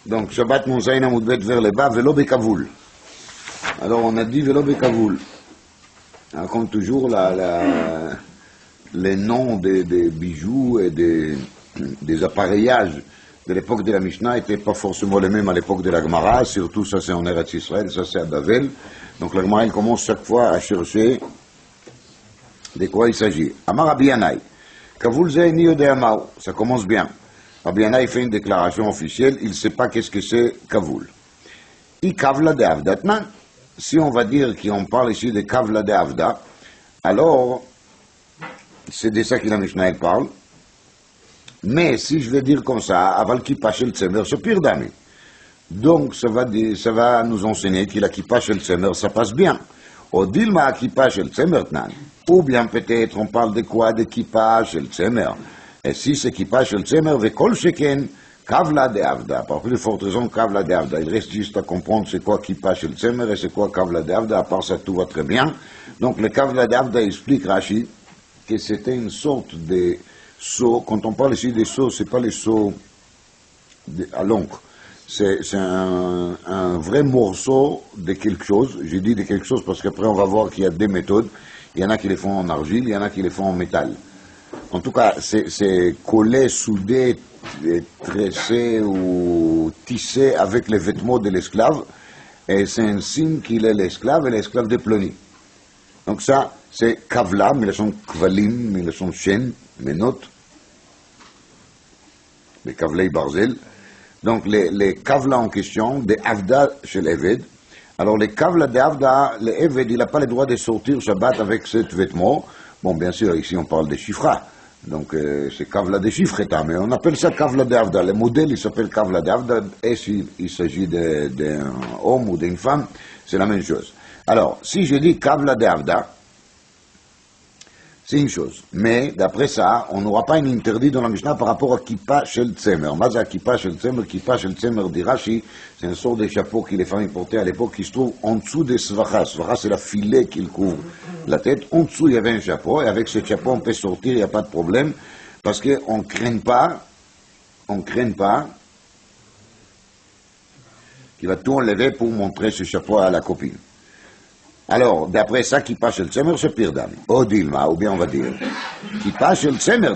Donc, Shabbat Mounzaïn Amoudbet vers le bas, vélo Bekavoul. Alors, on a dit vélo Bekavoul. Alors, comme toujours, les noms des bijoux et des appareillages de l'époque de la Mishnah n'étaient pas forcément les mêmes à l'époque de la Gemara, surtout ça c'est en Eretz Israël, ça c'est à Bavel. Donc la Gemara elle commence chaque fois à chercher de quoi il s'agit. Amar Rabbi Yanai, Kavoul Zeh Ni Yodea Mao, ça commence bien. Rabbi Yanai fait une déclaration officielle, il ne sait pas qu'est-ce que c'est Kavoul. I Kavla de Avdatnan, si on va dire qu'on parle ici de Kavla de Avda, alors c'est de ça que la Mishnah elle parle. Mais si je vais dire comme ça, aval kippa shel tzemer, c'est pire d'ami. Donc ça va nous enseigner que la kippa shel tzemer, ça passe bien. Ou dilma kippa shel tzemer tnan. Ou bien peut-être on parle de quoi? De kippa shel tzemer. Et si c'est kippa shel tzemer, vekol sheken, kavla de avda. Par plus forte raison, kavla de avda. Il reste juste à comprendre c'est quoi kippa shel tzemer et c'est quoi kavla de avda. À part ça, tout va très bien. Donc le kavla de avda explique Rashi que c'était une sorte de seau. Quand on parle ici des seaux, c'est pas les seaux à l'encre. C'est un vrai morceau de quelque chose. J'ai dit de quelque chose parce qu'après on va voir qu'il y a des méthodes. Il y en a qui les font en argile, il y en a qui les font en métal. En tout cas, c'est collé, soudé, tressé ou tissé avec les vêtements de l'esclave. Et c'est un signe qu'il est l'esclave et l'esclave de Plony. Donc ça, c'est kavla, mais ils sont kvalim, mais ils sont chaînes, menot, les kavlei barzel. Donc les kavla en question, des avda chez l'Eved. Alors les kavla de avda, l'Eved, il n'a pas le droit de sortir Shabbat avec ce vêtement. Bon, bien sûr, ici on parle de chifra. Donc c'est kavla de chifreta, mais on appelle ça kavla de avda. Le modèle, il s'appelle kavla de avda. Et s'il s'agit d'un homme ou d'une femme, c'est la même chose. Alors, si je dis kavla de avda, c'est une chose. Mais, d'après ça, on n'aura pas un interdit dans la Mishnah par rapport à Kippa Shel Tzemer. Maza Kippa Shel Tzemer, Kippa Shel Tzemer dit Rashi, c'est une sorte de chapeau que les femmes portaient à l'époque qui se trouve en dessous des Svacha. Svacha, c'est la filet qui couvre la tête. En dessous, il y avait un chapeau, et avec ce chapeau, on peut sortir, il n'y a pas de problème, parce qu'on ne craint pas qu'il va tout enlever pour montrer ce chapeau à la copine. Alors, d'après ça, Kippa Shel Tzemer, c'est pire d'âme. Dilma, ou bien on va dire, Kippa Shel Tzemer,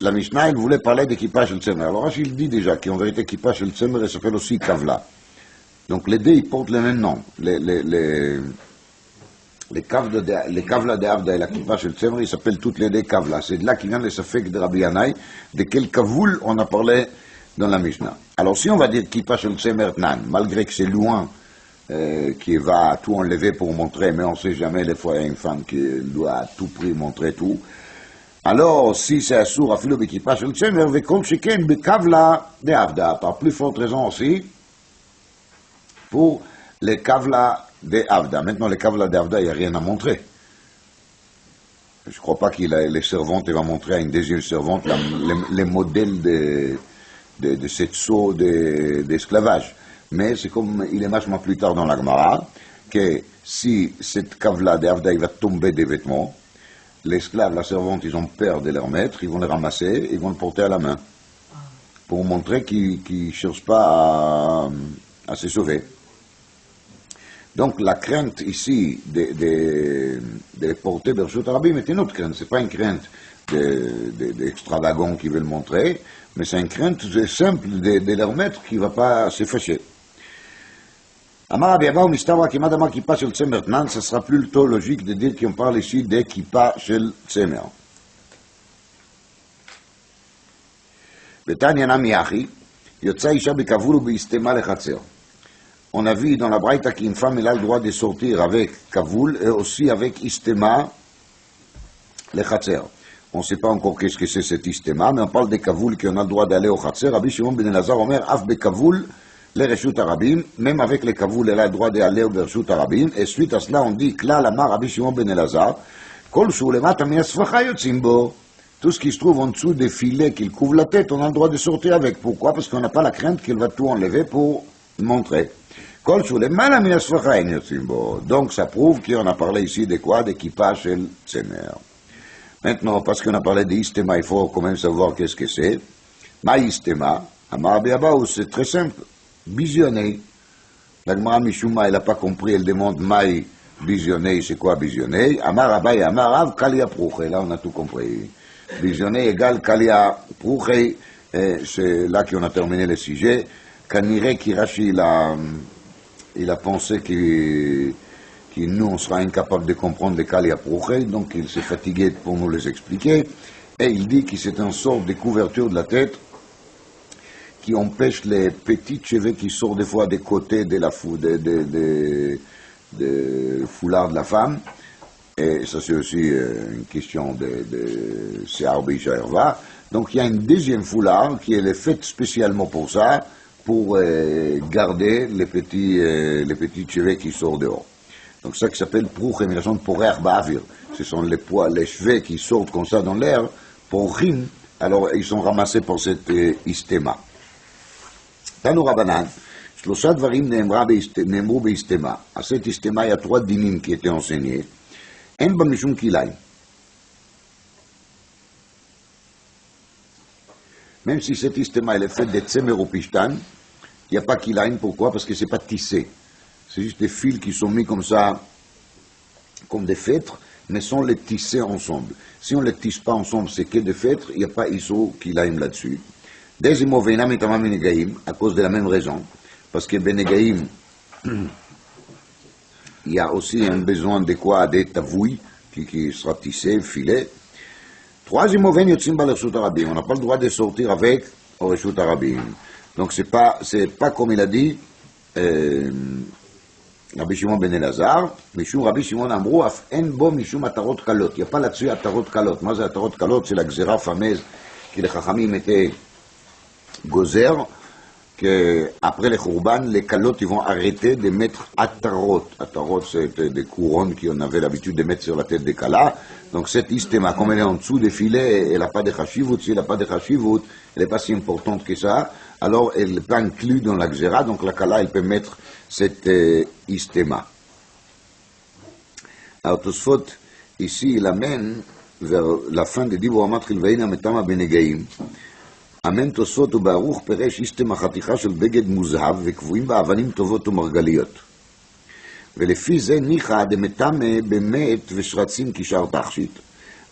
la Mishnah, elle voulait parler de Kippa Shel Tzemer. Alors, Rachid dit déjà qu'en vérité, Kippa Shel Tzemer, elle s'appelle aussi Kavla. Donc, les deux, ils portent le même nom. Les Kavla de Avda et la Kippa Shel Tzemer, ils s'appellent toutes les deux Kavla. C'est de là qu'il vient le Safek de Rabbi Yanai, de quel Kavoul on a parlé dans la Mishnah. Alors, si on va dire Kippa Shel Tzemer, malgré que c'est loin, qui va tout enlever pour montrer, mais on ne sait jamais, des fois il y a une femme qui doit à tout prix montrer tout. Alors, si c'est assour à filo b'kippa shel tzemer, vekol sheken bekavla de avda, par plus forte raison aussi, pour les kavla de avda. Maintenant, les kavla de avda, il n'y a rien à montrer. Je ne crois pas que les servantes, il va montrer à une deuxième servante les modèles de cette seau d'esclavage. Mais c'est comme il est vachement plus tard dans la Gemara, que si cette kavla d'Avda va tomber des vêtements, l'esclave, la servante, ils ont peur de leur maître, ils vont le ramasser, ils vont le porter à la main, pour montrer qu'ils ne cherchent pas à se sauver. Donc la crainte ici de porter Bershut Arabim est une autre crainte, ce n'est pas une crainte d'extravagants qui veulent montrer, mais c'est une crainte simple de leur maître qui ne va pas se fâcher. Amar Rabbi Abba, Mistava, Kimad Amar Kippa Shel Tzemer Tnan, ce sera plutôt logique de dire qu'on parle ici de Kippa Shel Tzemer. Betania Nami Achi, Yotza Isha Bekavul ou Beistema Lechatzer. On a vu dans la Braïta qu'une femme elle a le droit de sortir avec Kavul et aussi avec Istema Lechatzer. On ne sait pas encore qu'est-ce que c'est cet Istema, mais on parle de Kavul qu'on a le droit d'aller au Chatzer. Rabbi Shimon ben Elazar Omer, Af Bekavul, les Reshut Arabim, même avec les Kavoul, elle a le droit d'aller au Reshut Arabim, et suite à cela, on dit, Kla Lama Rabbi Shimon ben Elazar, Kol Shulemata Miasfacha Yotzimbo, tout ce qui se trouve en dessous des filets qui couvrent la tête, on a le droit de sortir avec. Pourquoi? Parce qu'on n'a pas la crainte qu'il va tout enlever pour montrer. Kol Shulemata Miasfacha Yotzimbo. Donc ça prouve qu'on a parlé ici de quoi? De Kippa Shel Tzemer. Maintenant, parce qu'on a parlé d'Istema, il faut quand même savoir qu'est-ce que c'est. Ma Istema, Amar Rabbi Abaou, c'est très simple. Visionner. La Gemara Mishuma, elle n'a pas compris, elle demande Maï, visionner, c'est quoi visionner? Amar Abaye, Amar Rav, Kalia Prouche. Là, on a tout compris. Visionner égale Kalia Prouche. C'est là qu'on a terminé le sujet. Kanire Kirashi, il a pensé que nous, on sera incapable de comprendre les Kalia Prouche, donc il s'est fatigué pour nous les expliquer. Et il dit que c'est une sorte de couverture de la tête qui empêche les petits cheveux qui sortent des fois des côtés de la foulard de la femme. Et ça, c'est aussi une question de Sear Beishaerva. Donc, il y a une deuxième foulard qui est faite spécialement pour ça, pour garder les petits cheveux qui sortent dehors. Donc, ça qui s'appelle Prouche, mais pour air bavir. Ce sont les cheveux qui sortent comme ça dans l'air, pour rim. Alors, ils sont ramassés pour cette istema. Tanu Rabanan, שלושה דברים נאמרו בהסתמה. À cette istema, il y a 3 dinim qui étaient enseignés. אין בה משום כלאיים. Même si cette istema elle est faite de tsemer ou pishtan, il n'y a pas k'laim. Pourquoi? Parce que ce n'est pas tissé. C'est juste des fils qui sont mis comme ça, comme des fêtres, mais sans les tisser ensemble. Si on ne les tisse pas ensemble, c'est que des fêtres, il n'y a pas iso k'laim là-dessus. Deuxième mot, veina mitama benegaim, à cause de la même raison. Parce que benegaim, il y a aussi un besoin de quoi? Des tavoui, qui sera tissé, filé. Troisième mot, vein yotzim balershut arabim. On n'a pas le droit de sortir avec oreshut arabim. Donc c'est pas comme il a dit, Rabbi Shimon ben Elazar, Mishum Rabbi Shimon Amrou, af en bo mishum atarot kalot. Il n'y a pas là-dessus atarot kalot. Moi, atarot kalot, c'est la gzera fameuse que les chachamim étaient gozer, qu'après les Khurban, les calottes, ils vont arrêter de mettre atarot. Atarot, c'est des couronnes qu'on avait l'habitude de mettre sur la tête des kalas. Donc cette istema, comme elle est en dessous des filets, elle n'a pas de chashivut. Si elle n'a pas de chashivut, elle n'est pas si importante que ça. Alors elle n'est pas inclue dans la gzera, donc la kala, elle peut mettre cette istema. Alors Tosfot, ici, il amène vers la fin de Dibur Amatril Veina Metama Benegaim. אמן תוספות ובערוך פירש איסטמה חתיכה של בגד מוזהב וקבועים באבנים טובות ומרגליות. ולפי זה ניחא דמטמא באמת ושרצים כשאר תכשיט,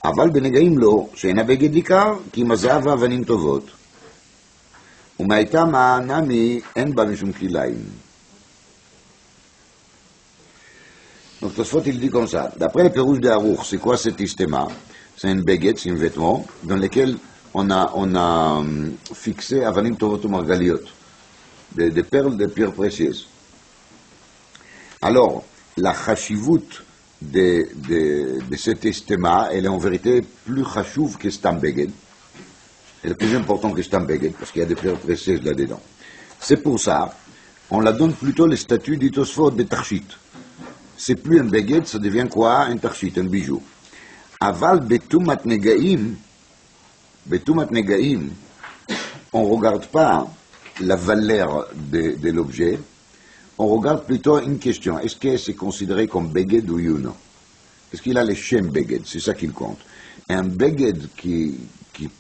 אבל בנגעים לא, שאין הבגד עיקר, כי מזהב ואבנים טובות. ומהייתמה נמי אין בה משום כלאיים. Donc Tosfot il dit comme ça, d'après le Pérouge de Harour, c'est quoi cet istema? C'est un beged, c'est un vêtement dans lequel on a fixé avanim tovot margaliot, des perles, des pierres précieuses. Alors, la chashivut de cet istema, elle est en vérité plus chashuv que Stam Beged. Elle est plus importante que Stam Beged, parce qu'il y a des pierres précieuses là-dedans. C'est pour ça, on la donne plutôt le statut d'Itosphot de Tarshit. C'est plus un Beged, ça devient quoi? Un Tarshit, un bijou. Aval betumat negaim, Betumat Negaim, on ne regarde pas la valeur de l'objet, on regarde plutôt une question. Est-ce que c'est considéré comme beged ou non? Est-ce qu'il a les shem beged? C'est ça qu'il compte. Et un beged qui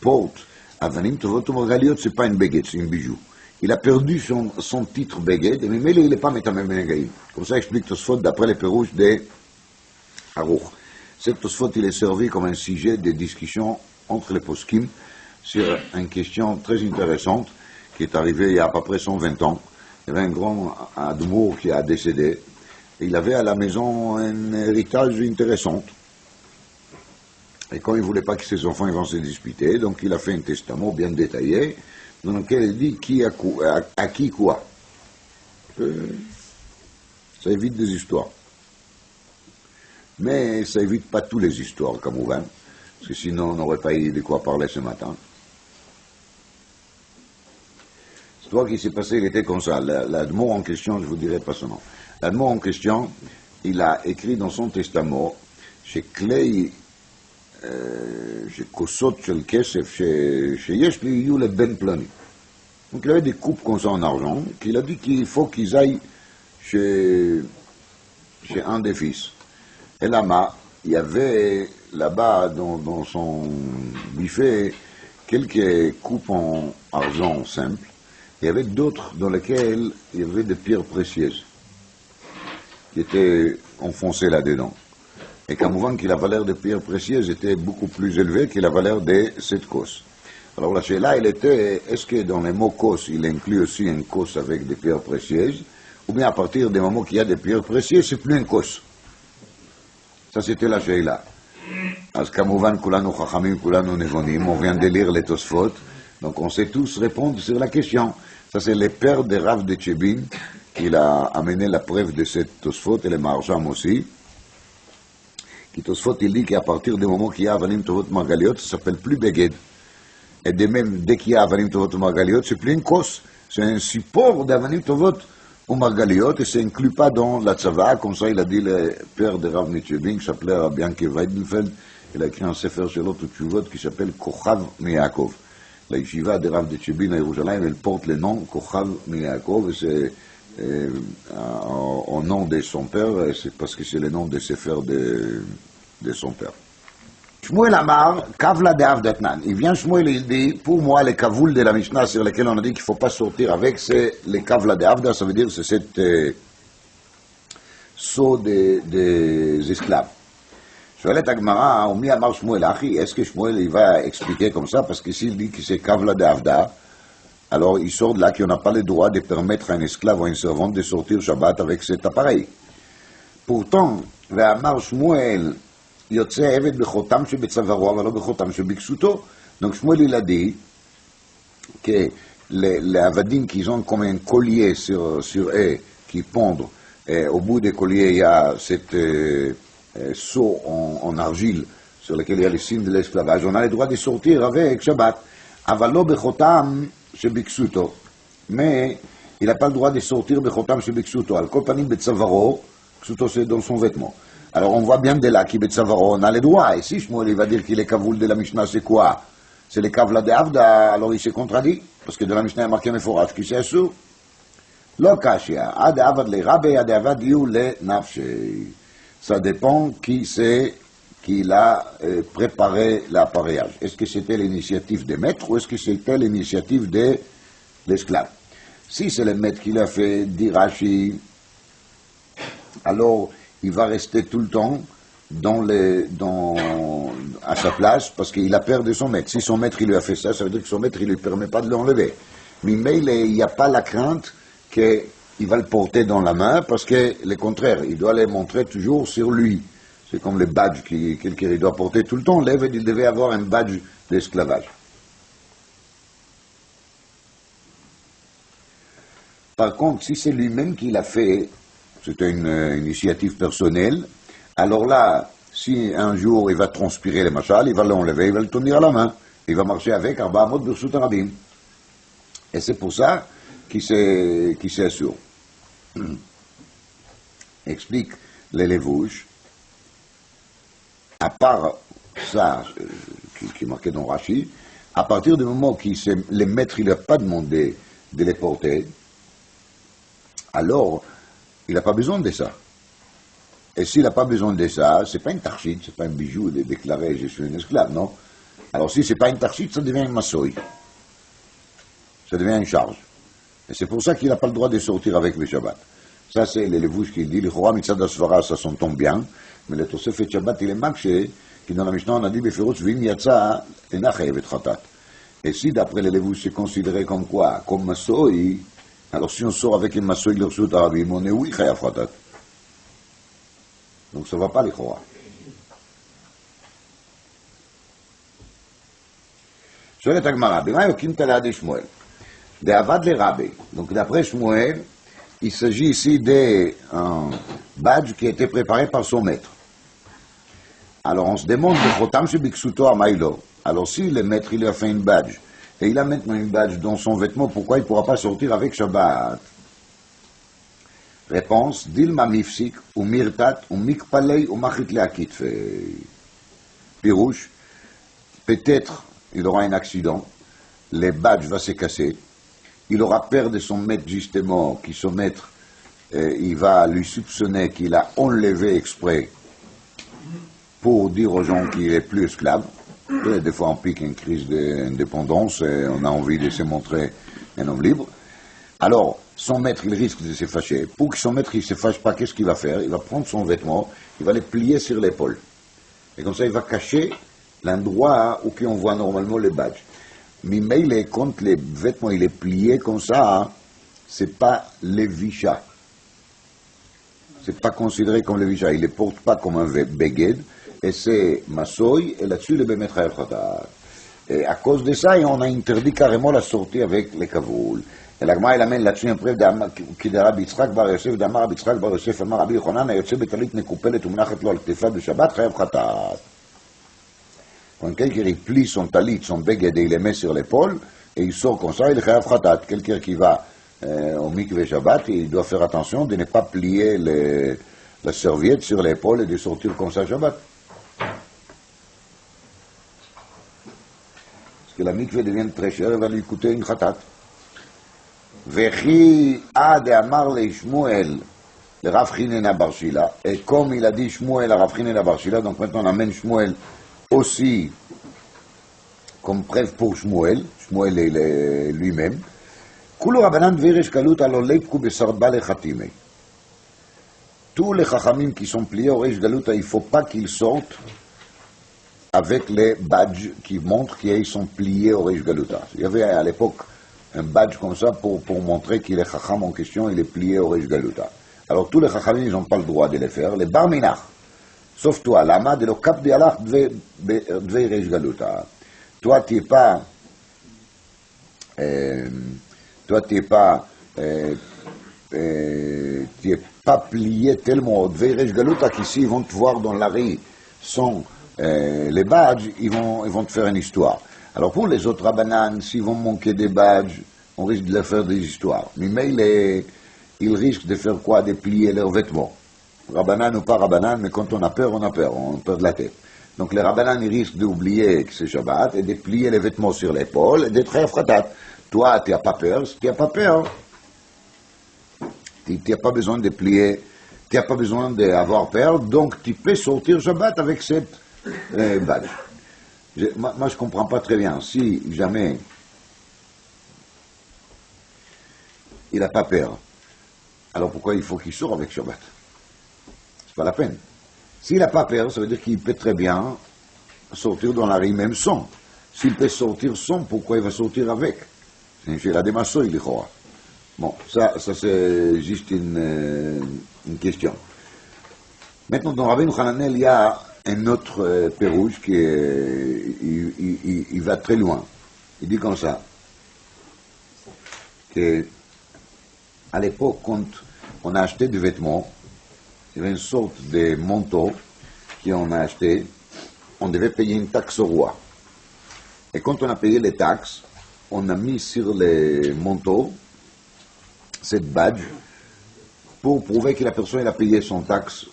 porte avanim tovot u'margaliot, c'est pas un beged, c'est un bijou. Il a perdu son titre beged, mais il n'est pas metamem negaim. Comme ça explique Tosfot d'après les pérouches de Harour. Cet Tosfot, il est servi comme un sujet de discussion entre les poskim sur une question très intéressante qui est arrivée il y a à peu près 120 ans. Il y avait un grand admour qui a décédé. Il avait à la maison un héritage intéressant. Et quand il ne voulait pas que ses enfants vont se disputer, donc il a fait un testament bien détaillé dans lequel il dit qui à qui quoi. Ça évite des histoires. Mais ça évite pas toutes les histoires, comme on va. Parce que sinon, on n'aurait pas eu de quoi parler ce matin. L'histoire qui s'est passée, il était comme ça. L'admour en question, je ne vous dirai pas son nom. L'admour en question, il a écrit dans son testament, chez Klei, chez Kosot, chez le Kesef, chez Yesh, il y a le Ben Plani. Donc il avait des coupes comme ça en argent, qu'il a dit qu'il faut qu'ils aillent chez un des fils. Et là-bas, il y avait là-bas dans son buffet quelques coupes en argent simple Il y avait d'autres dans lesquels il y avait des pierres précieuses qui étaient enfoncées là-dedans. Et כמובן que la valeur des pierres précieuses était beaucoup plus élevée que la valeur de cette cause. Alors la שאלה, elle était, est-ce que dans les mots cause, il inclut aussi une cause avec des pierres précieuses, ou bien à partir du moment qu'il y a des pierres précieuses, c'est plus une cause. Ça c'était la שאלה. אז כמובן כולנו חכמים, כולנו נבונים, on vient de lire les Tosfot, donc on sait tous répondre sur la question. Ça c'est le père de Rav de Tchébin, qui a amené la preuve de cette Tosfot, et le Maharsham aussi. Qui Tosfot il dit qu'à partir du moment qu'il y a Avanim Tovot Margaliot, ça s'appelle plus Beged. Et de même, dès qu'il y a Avanim Tovot Margaliot, c'est plus une cause, c'est un support d'Avanim Tovot ou Margaliot, et ça n'inclut pas dans la tzava, comme ça il a dit le père de Rav Nitzebin, qui s'appelait Rabbi Yanke Weidenfeld, il a écrit un sefer chez l'autre Tshuvot qui s'appelle Kochav Miyakov. La yeshiva de Rav Nitzebin à Yerushalayim, elle porte le nom Kochav Miyakov, et c'est au nom de son père, et c'est parce que c'est le nom de sefer de son père. Shmuel Amar, Kavla de Avdatnan. Il vient Shmuel et il dit, pour moi, les kavoul de la Mishnah sur lesquels on a dit qu'il ne faut pas sortir avec, c'est les Kavla de Avda, ça veut dire c'est cette saut des esclaves. Shoelet Agmara, Omi Amar Shmuel Achi, est-ce que Shmuel il va expliquer comme ça, parce que s'il dit que c'est Kavla de Avda, alors il sort de là qu'on n'a pas le droit de permettre à un esclave ou à une servante de sortir Shabbat avec cet appareil. Pourtant, Amar Shmuel, יוצא עבד בחותם שבצווארו, אבל לא בחותם שבכסותו. Donc Shmuel il a dit que les avadim qui ont comme un collier sur eux qui pendent, et au bout des colliers il y a cette seau en argile sur lequel il y a les signes de l'esclavage, on a le droit de sortir avec Shabbat, אבל לא בחותם שבכסותו. Mais il n'a pas le droit de sortir בחותם שבכסותו. על כל פנים בצווארו, כסותו c'est dans son vêtement. Alors on voit bien de là qu'il on a les droits. Et si Shmuel il va dire qu'il est kavoul de la Mishnah, c'est quoi? C'est les kavla de Avda, alors il s'est contredit. Parce que de la Mishnah il y a marqué Meforach qui c'est assur. Lo kashia, ad avad le rabbe, ad avad yu le nafshe. Ça dépend qui c'est qu'il a préparé l'appareillage. Est-ce que c'était l'initiative des maîtres ou est-ce que c'était l'initiative de l'esclave? Si c'est le maître qui l'a fait, dit Rashi, alors il va rester tout le temps à sa place parce qu'il a peur de son maître. Si son maître il lui a fait ça, ça veut dire que son maître il ne lui permet pas de l'enlever. Mais il n'y a pas la crainte qu'il va le porter dans la main parce que, le contraire, il doit les montrer toujours sur lui. C'est comme le badge que quelqu'un doit porter tout le temps. L'Eved, il devait avoir un badge d'esclavage. Par contre, si c'est lui-même qui l'a fait, c'était une initiative personnelle, alors là, si un jour il va transpirer les machal, il va l'enlever, il va le tenir à la main, il va marcher avec Arba Amot Birshut Arabim. Et c'est pour ça qu'il s'assure. Explique les Levouches, à part ça, qui est marqué dans Rashi, à partir du moment où les maîtres il n'a pas demandé de les porter, alors il n'a pas besoin de ça. Et s'il n'a pas besoin de ça, c'est pas une tarchite, c'est pas un bijou de déclarer je suis un esclave, non? Alors si c'est pas une tarchite, ça devient une massoï. Ça devient une charge. Et c'est pour ça qu'il n'a pas le droit de sortir avec le Shabbat. Ça c'est les Levouches qui dit, les Chora Mitzad Asfara, ça s'entend bien, mais le Tosefet Shabbat, il est marqué, qui dans la Mishnah on a dit, Beferutz Vim Yatsa, Ena Chayevet Chatat. Et si d'après les Levouches c'est considéré comme quoi? Comme massoï, alors si on sort avec une massoï de l'Urshut Arabim, on est oui Chayav Chatat. Donc ça ne va pas les croire. שואלת הגמרא, במה יוקים תלעד שמואל? דעבד לרבי. Donc d'après Shmuel, il s'agit ici d'un badge qui a été préparé par son maître. Alors on se demande de Chotam Shebiksuto Amailo. Alors si le maître il a fait une badge, et il a maintenant une badge dans son vêtement, pourquoi il ne pourra pas sortir avec Shabbat? Réponse, Dilma Mifsik, ou Mirtat, ou Mikpalei, ou Machit Leakitfe. Pirouche, peut-être il aura un accident, le badge va se casser, il aura peur de son maître justement, qui son maître, il va lui soupçonner qu'il a enlevé exprès pour dire aux gens qu'il est plus esclave. Des fois on pique une crise d'indépendance et on a envie de se montrer un homme libre. Alors, son maître, il risque de se fâcher. Pour que son maître ne se fâche pas, qu'est-ce qu'il va faire? Il va prendre son vêtement, il va le plier sur l'épaule. Et comme ça, il va cacher l'endroit où on voit normalement les badges. Mais quand les vêtements il est plié comme ça, c'est pas levisha. C'est pas considéré comme levisha. Il ne les porte pas comme un beged, et c'est masoy, et là-dessus, le bémetra el-khatat. Et à cause de ça, on a interdit carrément la sortie avec les kavoul. Et l'agma, il amène là-dessus un preuve qui de Rabbi Yitzchak bar Yosef, d'Amar Rabbi Yitzchak bar Yosef, Amar Rabbi Yochanan, היוצא בטלית מקופלת ומונחת לו על כתפיו בשבת, חייב חטאת. Quand quelqu'un plie son talit, son beged, et il les met sur l'épaule, et il sort comme ça, il est chayav khatat. Quelqu'un qui va au mikveh Shabbat, il doit faire attention de ne pas plier la serviette sur l'épaule et de sortir comme ça Shabbat. Parce que la mikveh devient très chère, elle va lui coûter une khatat. Vechi ad amar le Shmuel, le Rav Chinena bar Shila, et comme il a dit Shmuel à Rav Chinena bar Shila, donc maintenant on amène Shmuel aussi comme preuve pour Shmuel, Shmuel est lui-même. Kulu Rabbanan Veresh Galut alo leipku besarba lechatime. Tous les chachamim qui sont pliés au Reish Galut, il ne faut pas qu'ils sortent avec les badges qui montrent qu'ils sont pliés au Reish Galut. Il y avait à l'époque un badge comme ça pour montrer qu'il est chacham en question, il est plié au Reish Galut. Alors tous les chachamim, ils n'ont pas le droit de les faire. Les bar minach, sauf toi, l'ama de lo kap de alach dvei Reish Galut. Toi, tu n'es pas, plié tellement au dvei Reish Galut qu'ici ils vont te voir dans la rue sans les badges, ils vont te faire une histoire. Alors pour les autres rabbanan, s'ils vont manquer des badges, on risque de leur faire des histoires. Mais ils risquent de faire quoi? De plier leurs vêtements. Rabbanan ou pas rabbanan, mais quand on a peur, on perd la tête. Donc les rabbanan, ils risquent d'oublier que c'est Shabbat et de plier les vêtements sur l'épaule et d'être khatatat. Toi, tu n'as pas peur. Si tu n'as pas peur, tu n'as pas besoin de plier, tu n'as pas besoin d'avoir peur, donc tu peux sortir Shabbat avec cette badge. Moi, je ne comprends pas très bien. Si jamais il n'a pas peur, alors pourquoi il faut qu'il sorte avec Shabbat? C'est pas la peine. S'il n'a pas peur, ça veut dire qu'il peut très bien sortir dans la rue même sans. S'il peut sortir sans, pourquoi il va sortir avec? C'est la démasso, il est croit. Bon, ça c'est juste une question. Maintenant, dans Rabbeinu Hananel, il y a un autre pérouge qui il va très loin. Il dit comme ça, que à l'époque, quand on a acheté des vêtements, il y avait une sorte de manteau qu'on a acheté, on devait payer une taxe au roi. Et quand on a payé les taxes, on a mis sur les manteaux cette badge pour prouver que la personne a payé son taxe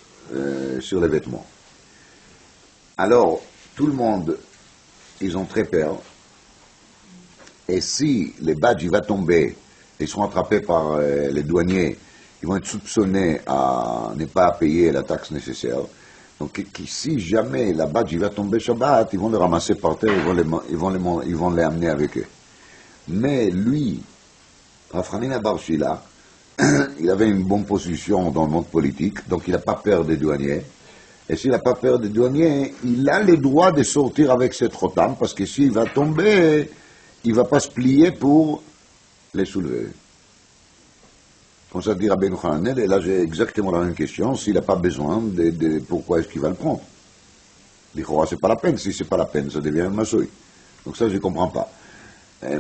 sur les vêtements. Alors, tout le monde, ils ont très peur. Et si les badges vont tomber, ils seront attrapés par les douaniers, ils vont être soupçonnés à ne pas payer la taxe nécessaire. Donc, si jamais la badge va tomber Shabbat, ils vont le ramasser par terre, ils vont les amener avec eux. Mais lui, Rav Hanina bar Shila, il avait une bonne position dans le monde politique, donc il n'a pas peur des douaniers. Et s'il n'a pas peur des douaniers, il a le droit de sortir avec cette rotam, parce que s'il va tomber, il ne va pas se plier pour les soulever. Comme ça dit Rabbeinu Hananel, et là j'ai exactement la même question, s'il n'a pas besoin, pourquoi est-ce qu'il va le prendre? L'Ichora, c'est pas la peine, si c'est pas la peine, ça devient un massoï. Donc ça je ne comprends pas.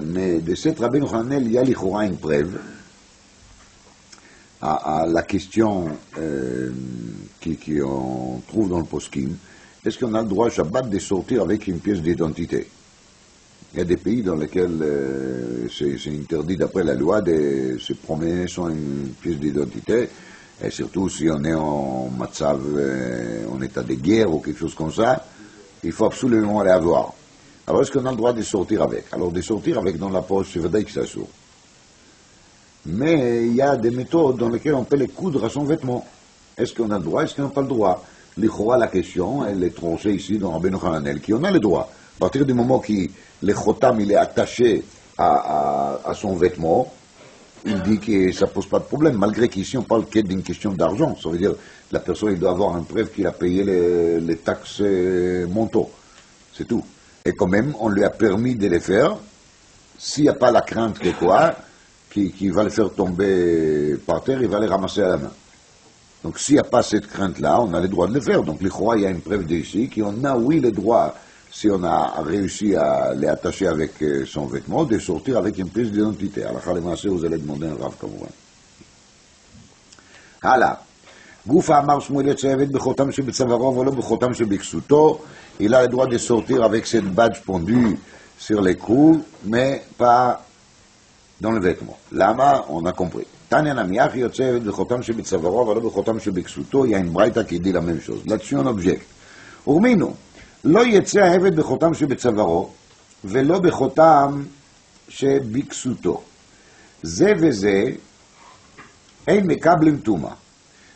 Mais de cette Rabbeinu Hananel, il y a l'Ichora une preuve à la question qu'on trouve dans le poskim, est-ce qu'on a le droit Shabbat de sortir avec une pièce d'identité? Il y a des pays dans lesquels c'est interdit d'après la loi de se promener sans une pièce d'identité, et surtout si on est en matzav, en état de guerre ou quelque chose comme ça, il faut absolument aller avoir. Alors est-ce qu'on a le droit de sortir avec? Alors de sortir avec dans la poche, c'est vrai que ça sort. Mais il y a des méthodes dans lesquelles on peut les coudre à son vêtement. Est-ce qu'on a le droit? Est-ce qu'on n'a pas le droit? L'Ichora, la question, elle est tranchée ici dans Rabbeinu Hananel, qui en a le droit. À partir du moment que le chotam il est attaché à son vêtement, il dit que ça ne pose pas de problème, malgré qu'ici on parle que d'une question d'argent. Ça veut dire que la personne il doit avoir une preuve qu'il a payé les taxes manteaux. C'est tout. Et quand même, on lui a permis de les faire, s'il n'y a pas la crainte que quoi, qui va les faire tomber par terre, il va les ramasser à la main. Donc s'il n'y a pas cette crainte-là, on a le droit de le faire. Donc les croix, il y a une preuve d'ici qu'on a, oui, le droit, si on a réussi à les attacher avec son vêtement, de sortir avec une pièce d'identité. Alors, vous allez demander un rave, comme moi. הלאה. גוף האמר שמואל יוצא עבד בחותם שבצווארו ולא בחותם שבכסותו, il a le droit de sortir avec cette badge pendue sur les coups, mais pas dans le vêtement. Lama, on a compris. Tanya Namiach יוצא עבד בחותם שבצווארו ולא בחותם שבכסותו, il y a une braïta qui dit la même chose. Là-dessus on objecte. ורמינו, לא יצא העבד בחותם שבצווארו ולא בחותם שבכסותו. זה וזה אין מקבלים טומאה.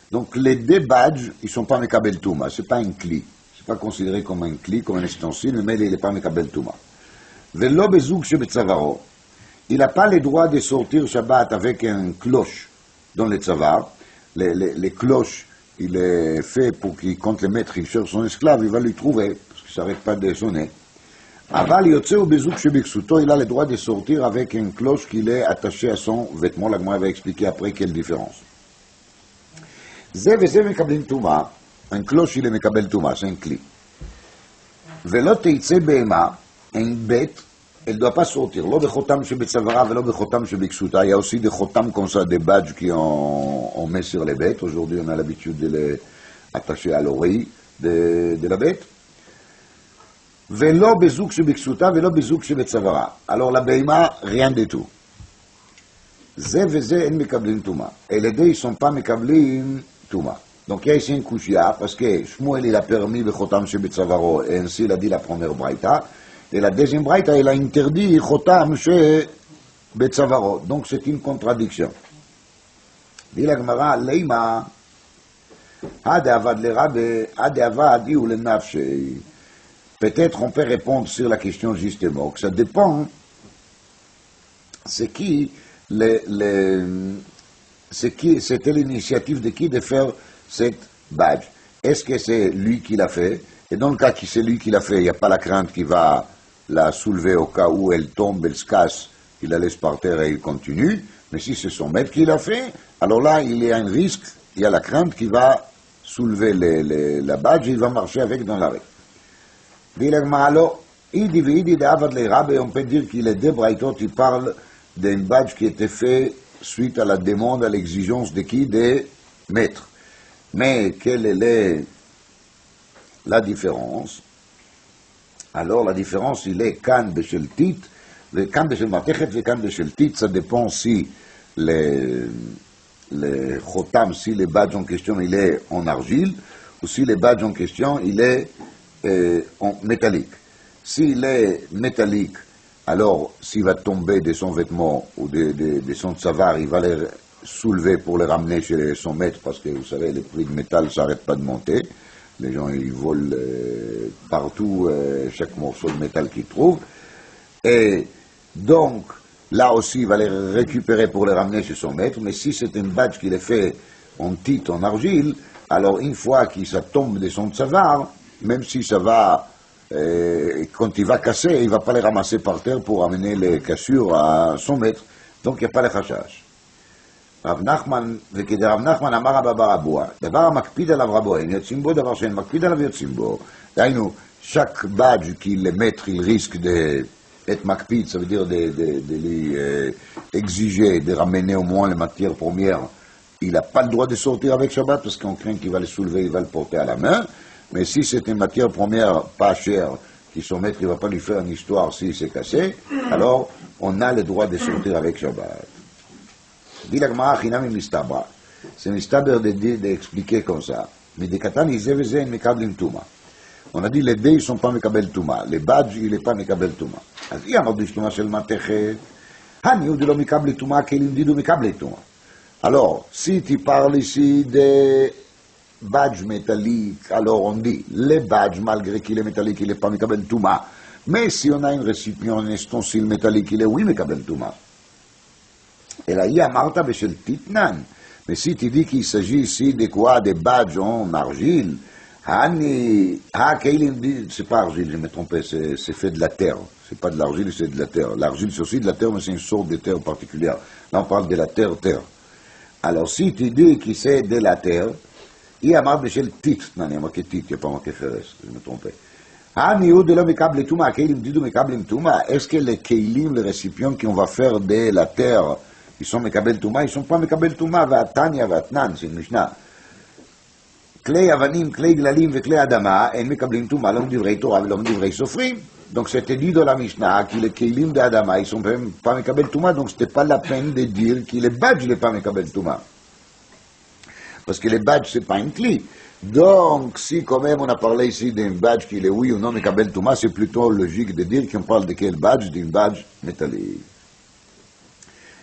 Donc les deux badges, ils ne sont pas Mekabel Touma, ce n'est pas un cli. Ce n'est pas considéré comme un cli, comme un ustensile, mais il n'est pas Mekabel Touma. Velo bezouk shebetzavaro, il n'a pas le droit de sortir Shabbat avec un cloche dans le tzavar. Les cloches, il est fait pour qu'il, quand le maître il cherche son esclave, il va lui trouver, parce qu'il ne s'arrête pas de sonner. Aval yotze ou bezouk shebeksuto, il a le droit de sortir avec un cloche qu'il est attaché à son vêtement. La Gemara va expliquer après quelle différence. זה וזה מקבלים טומאה, un cloche il est מקבל טומאה, c'est un cli. ולא תצא בהמה, un bête, elle ne doit pas sortir, לא בחותם שבצווארה ולא בחותם שבכסותה, il y a aussi des חותם comme ça, des badges qu'on met sur les bêtes, aujourd'hui on a l'habitude de les attacher à l'oreille de la bête. ולא בזוג שבכסותה ולא בזוג שבצווארה. Alors la בהמה, rien du tout. זה וזה אין מקבלים טומאה. אלה די sont pas מקבלים Touma. Donc il y a ici un kouchia, parce que Shmuel il a permis le Chotam chez Betzavaro, et ainsi il a dit la première braïta, et la deuxième braïta il a interdit Chotam chez Betzavaro. Donc c'est une contradiction. Dit la Gemara, Leima, Ade Avad le Rabbe, Ade Avad ou le Nafshe. Peut-être on peut répondre sur la question justement, que ça dépend, c'est qui c'était l'initiative de qui de faire cette badge. Est-ce que c'est lui qui l'a fait? Et dans le cas que c'est lui qui l'a fait, il n'y a pas la crainte qu'il va la soulever au cas où elle tombe, elle se casse, il la laisse par terre et il continue. Mais si c'est son maître qui l'a fait, alors là, il y a un risque, il y a la crainte qu'il va soulever la badge et il va marcher avec dans la rue. On peut dire qu'il est deux braïtot, il parle d'un badge qui était fait suite à la demande, à l'exigence de qui? Des maîtres. Mais quelle est la différence? Alors la différence, il est kan beshel tit, kan beshel matechet, kan beshel tit, ça dépend si les chotam, si le badge en question, il est en argile, ou si le badge en question, il est en métallique. S'il est métallique, alors, s'il va tomber de son vêtement ou de son tzavar, il va les soulever pour les ramener chez son maître, parce que vous savez, les prix de métal ne s'arrêtent pas de monter. Les gens, ils volent partout chaque morceau de métal qu'ils trouvent. Et donc, là aussi, il va les récupérer pour les ramener chez son maître. Mais si c'est un badge qu'il est fait en titre, en argile, alors une fois que ça tombe de son tzavar, même si ça va... quand il va casser, il ne va pas les ramasser par terre pour amener les cassures à son maître. Donc il n'y a pas de chachage. רב נחמן, וכדרב נחמן אמר רבא בר אבוה, דבר המקפיד עליו רבו, אין יוצאים בו, דבר שאין מקפיד עליו יוצאים בו. דהיינו, chaque badge qu'il le maître, il risque d'être מקפיד, ça veut dire de lui exiger de ramener au moins les matières premières. Il n'a pas le droit de sortir avec Shabbat parce qu'on craint qu'il va le soulever, il va le porter à la main. Mais si c'est une matière première pas chère, qui son maître ne va pas lui faire une histoire s'il s'est cassé, alors on a le droit de sortir avec Shabbat. Dit la Gemara, Chinam Mistabra. C'est Mistaber d'expliquer comme ça. Mais des Katan, ils avaient une Mekablim Touma. On a dit les deux, ils ne sont pas Mekabel Touma. Les badges, il n'est pas Mekabel Touma. Il y a un autre Touma chez le Matechet. Hani, ou de lo Mekabel Touma, qu'il dit de Mekabel Touma. Alors, si tu parles ici de badge métallique, alors on dit, les badges, malgré qu'il est métallique, il n'est pas Mekabel Touma. Mais si on a un récipient, un ustensile métallique, il est oui Mekabel Touma. Et là, il y a Martha Beshel Titnan. Mais si tu dis qu'il s'agit ici de quoi? Des badges en argile. C'est pas argile, je me trompais, c'est fait de la terre. C'est pas de l'argile, c'est de la terre. L'argile, c'est aussi de la terre, mais c'est une sorte de terre particulière. Là, on parle de la terre. Alors, si tu dis que c'est de la terre, il y a marqué chez le titre. Non, il y a marqué titre, il n'y a pas marqué Feres, je me trompais. Est-ce que les keilim, les récipients qu'on va faire de la terre, ils sont mekabel touma? Ils ne sont pas mekabel touma, vatania, vatnan, c'est une Mishnah. Klei avanim, klei glalim et klei adama, en mekablim touma, l'homme d'ivrei Torah, l'homme d'ivrei sofrim. Donc c'était dit dans la Mishnah que les keilim d'Adama, ils ne sont pas mekabel touma, donc ce n'était pas la peine de dire que les badges ne sont pas mekabel touma. Parce que les badges, ce n'est pas une clé. Donc, si quand même on a parlé ici d'un badge qui est oui ou non mekabel touma, c'est plutôt logique de dire qu'on parle de quel badge? D'un badge métallique.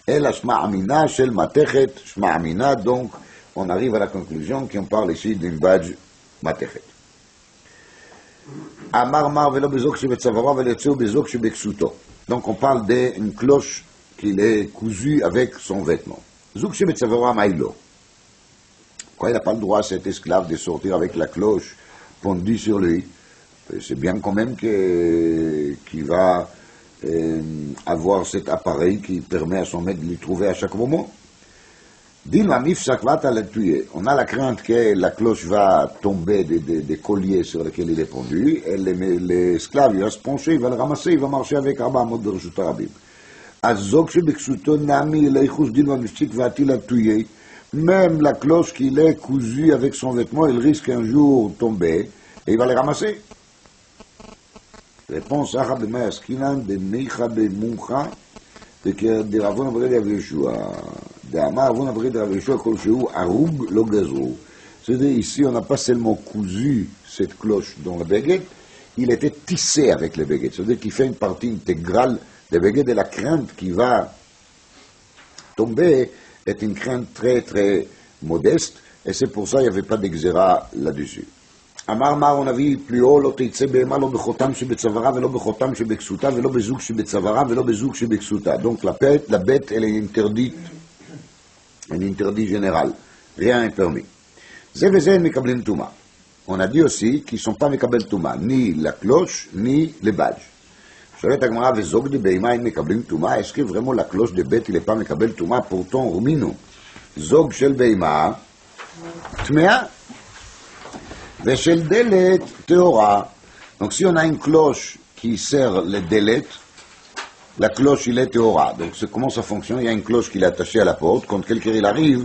Et la shma amina shel matechet, shma amina, donc on arrive à la conclusion qu'on parle ici d'un badge matechet. Amar mar velo bezok shebetzavara veletzo bezok shebeksuto. Donc on parle d'une cloche qu'il est cousue avec son vêtement. Zok shebetzavara maïlo. Quoi, il n'a pas le droit, cet esclave, de sortir avec la cloche pendue sur lui. C'est bien quand même qu'il va avoir cet appareil qui permet à son maître de lui trouver à chaque moment. On a la crainte que la cloche va tomber des colliers sur lesquels il est pendu, et l'esclave, il va se pencher, il va le ramasser, il va marcher avec Arba Mode de Reshut Arabim. Même la cloche qu'il est cousue avec son vêtement, il risque un jour de tomber, et il va les ramasser. Réponse Acha b'may askinan de Meicha b'muncha de Ravon Avrei de Rav Yeshua. De Amar Ravon Avrei de Rav Yeshua kol shehu arug lo gazru. C'est-à-dire ici on n'a pas seulement cousu cette cloche dans le baguette, il était tissé avec le baguette. C'est-à-dire qu'il fait une partie intégrale des baguettes et la crainte qui va tomber est une crainte très très modeste et c'est pour ça qu'il n'y avait pas d'exéra là-dessus. אמר מה הוא נביא פליאו לא תצא בהמה לא בחותם שבצווארה ולא בחותם שבכסותה ולא בזוג שבצווארה ולא בזוג שבכסותה. Donc la bête elle est interdite, un interdit général, rien n'est permis. זה וזה הם מקבלים טומאה. On a dit aussi qu'ils ne sont pas מקבל טומאה, ni la cloche ni le badge. שואלת הגמרא וזוג דבהמה הם מקבלים טומאה? Est-ce que vraiment la cloche de bête il n'est pas מקבל טומאה? pourtant רומינו זוג של בהמה טמאה ושל דלת טהורה. Donc si on a une cloche qui sert le delet, la cloche il est théora. Donc comment ça fonctionne? Il y a une cloche qui est attachée à la porte, quand quelqu'un il arrive,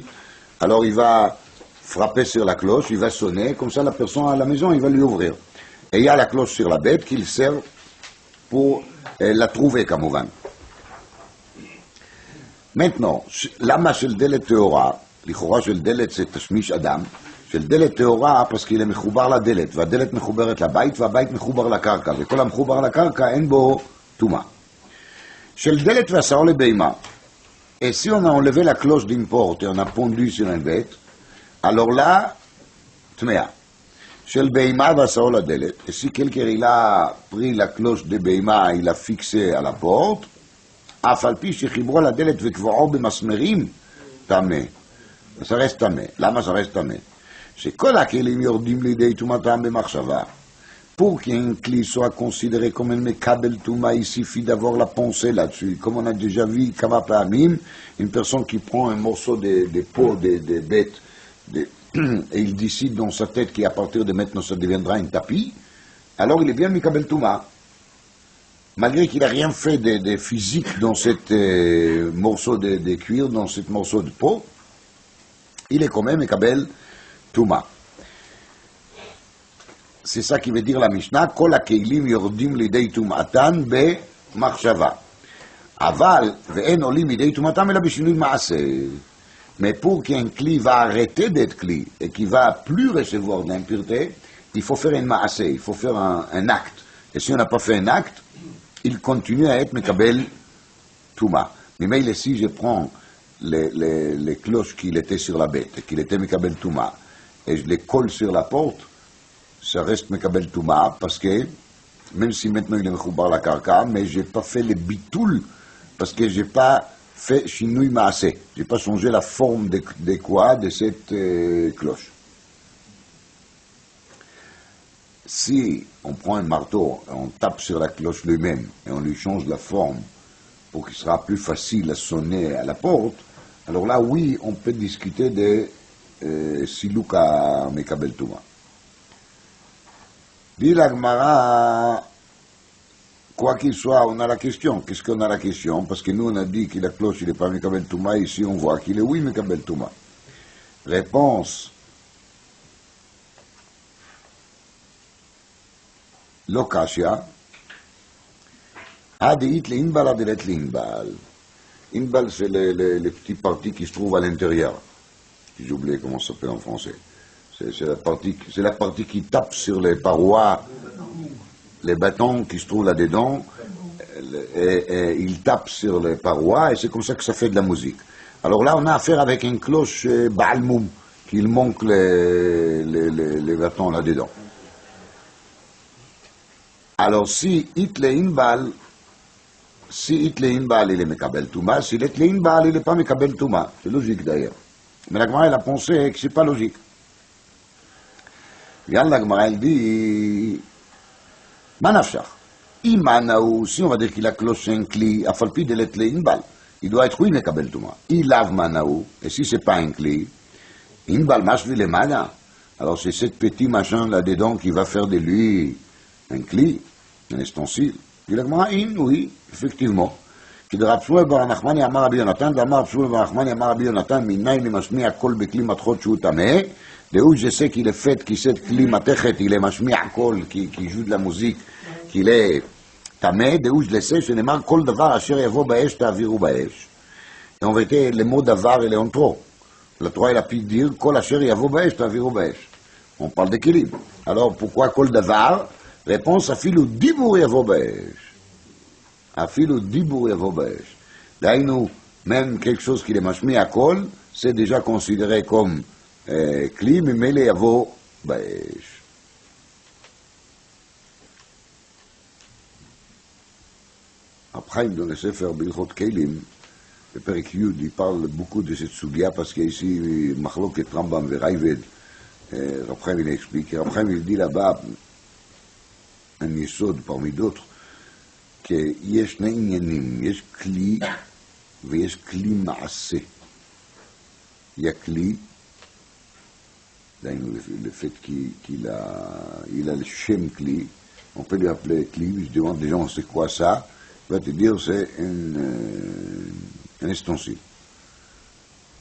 alors il va frapper sur la cloche, il va sonner, comme ça la personne à la maison il va lui ouvrir. Et il y a la cloche sur la bête qui sert pour la trouver כמובן. Maintenant, למה של דלת טהורה? לכאורה של דלת זה תשמיש אדם, של דלת טהורה parce qu'il est מחובר לדלת, והדלת מחוברת לבית, והבית מחובר לקרקע, וכל המחובר לקרקע אין בו טומאה. של דלת והשאור לבהמה. Et si on a enlevé la cloche d'une porte et on a pondu sur une bête, alors là, טמאה. של בהמה והשאור לדלת. Et si quelqu'un il a pris la cloche de בהמה, il l'a fixée à la porte, אף על פי שחיברו לדלת וקבעו במסמרים, טמא. ça reste טמא. למה ça reste טמא? שכל הכלים יורדים לידי טומאתם במחשבה. Pour qu'un cli soit considéré comme un mekabel touma, il suffit d'avoir la pensée là-dessus. Comme on a déjà vu, kama pa'amim, une personne qui prend un morceau de peau de bête et il décide dans sa tête qu'à partir de maintenant ça deviendra un tapis, alors il est bien mekabel touma. Malgré qu'il n'a rien fait de physique dans ce morceau de cuir, dans ce morceau de peau, il est quand même mekabel touma. C'est ça qui veut dire la Mishnah, כל הכלים יורדים לידי טומאתן במחשבה. אבל, ואין עולים לידי טומאתם אלא בשינוי מעשה. Mais pour qu'un cli va arrêter d'être cli et qu'il va plus recevoir d'impureté, il faut faire un maasé, il faut faire un acte. Et si on n'a pas fait un acte, il continue à être mekabel touma. Mais si je prends les cloches qu'il était sur la bête et qu'il était mekabel touma et je les colle sur la porte, ça reste mekabel touma parce que même si maintenant il est mechoubar la karka, mais j'ai pas fait le bitoul parce que j'ai pas fait shinui maaseh. J'ai pas changé la forme de quoi de cette cloche. Si on prend un marteau, on tape sur la cloche lui-même et on lui change la forme pour qu'il sera plus facile à sonner à la porte, alors là, oui, on peut discuter de Siluka Mekabel Touma. Dit la Gemara, quoi qu'il soit, on a la question. Qu'est-ce qu'on a la question? Parce que nous, on a dit que la cloche, il n'est pas Mekabel Touma, ici, on voit qu'il est oui Mekabel Touma. Réponse. Lokashia. Adeit le inbal, adelet le inbal. Inbal, c'est les petits parties qui se trouvent à l'intérieur. J'ai oublié comment ça s'appelle en français. C'est la partie qui tape sur les parois, les bâtons qui se trouvent là-dedans, et il tape sur les parois, et c'est comme ça que ça fait de la musique. Alors là, on a affaire avec une cloche Baalmoum, qui manque les bâtons là-dedans. Alors si Hitler Inbal, il est Mekabel Touma, si Hitler Inbal, il n'est pas Mekabel Touma. C'est logique d'ailleurs. Mais la Gemara, elle a pensé que ce n'est pas logique. Regarde, la Gemara, elle dit Manafshach. Imanaou, si on va dire qu'il a cloché un cli, a falpi de l'être Inbal, il doit être oui Mekabel Touma. Il lave Manaou, et si ce n'est pas un cli, Inbal mashvi le mana. Alors c'est ce petit machin là-dedans qui va faire de lui un cli, un ustensile. Il a dit, oui, effectivement. כי דרב שמואל בר נחמני אמר רבי יונתן, ואמר רב שמואל בר נחמני אמר רבי יונתן, מניין למשמיע קול בכלי מתכות שהוא טמא, דהוא je sais qu'il est fait, qui cette כלי מתכת, il est משמיע קול, qui joue de la musique, qu'il est טמא, דהוא je sais, שנאמר כל דבר אשר יבוא באש תעבירו באש. Et en vérité, le mot d'avar, il est en trop. La Torah, il a pu dire, כל אשר יבוא באש תעבירו באש. On parle d'équilibre. Alors, pourquoi כל דבר? Réponse, אפילו דיבור יבוא באש. Afilo dibour yavo baesh. D'ailleurs, même quelque chose qui est machmi à kol, c'est déjà considéré comme kli, mais mele yavo baesh. Après, dans le Sefer Bilchot Kelim, le Perek Yud, il parle beaucoup de cette sugia parce qu'ici, Machlok et Rambam et Raived, après il explique, après il dit là-bas, un yesod parmi d'autres, שיש שני עניינים, יש כלי ויש כלי מעשה. Il y a כלי, le fait qu'il a le shem kli, on peut lui appeler kli, je demande des gens c'est quoi ça, il va te dire c'est un ustensile.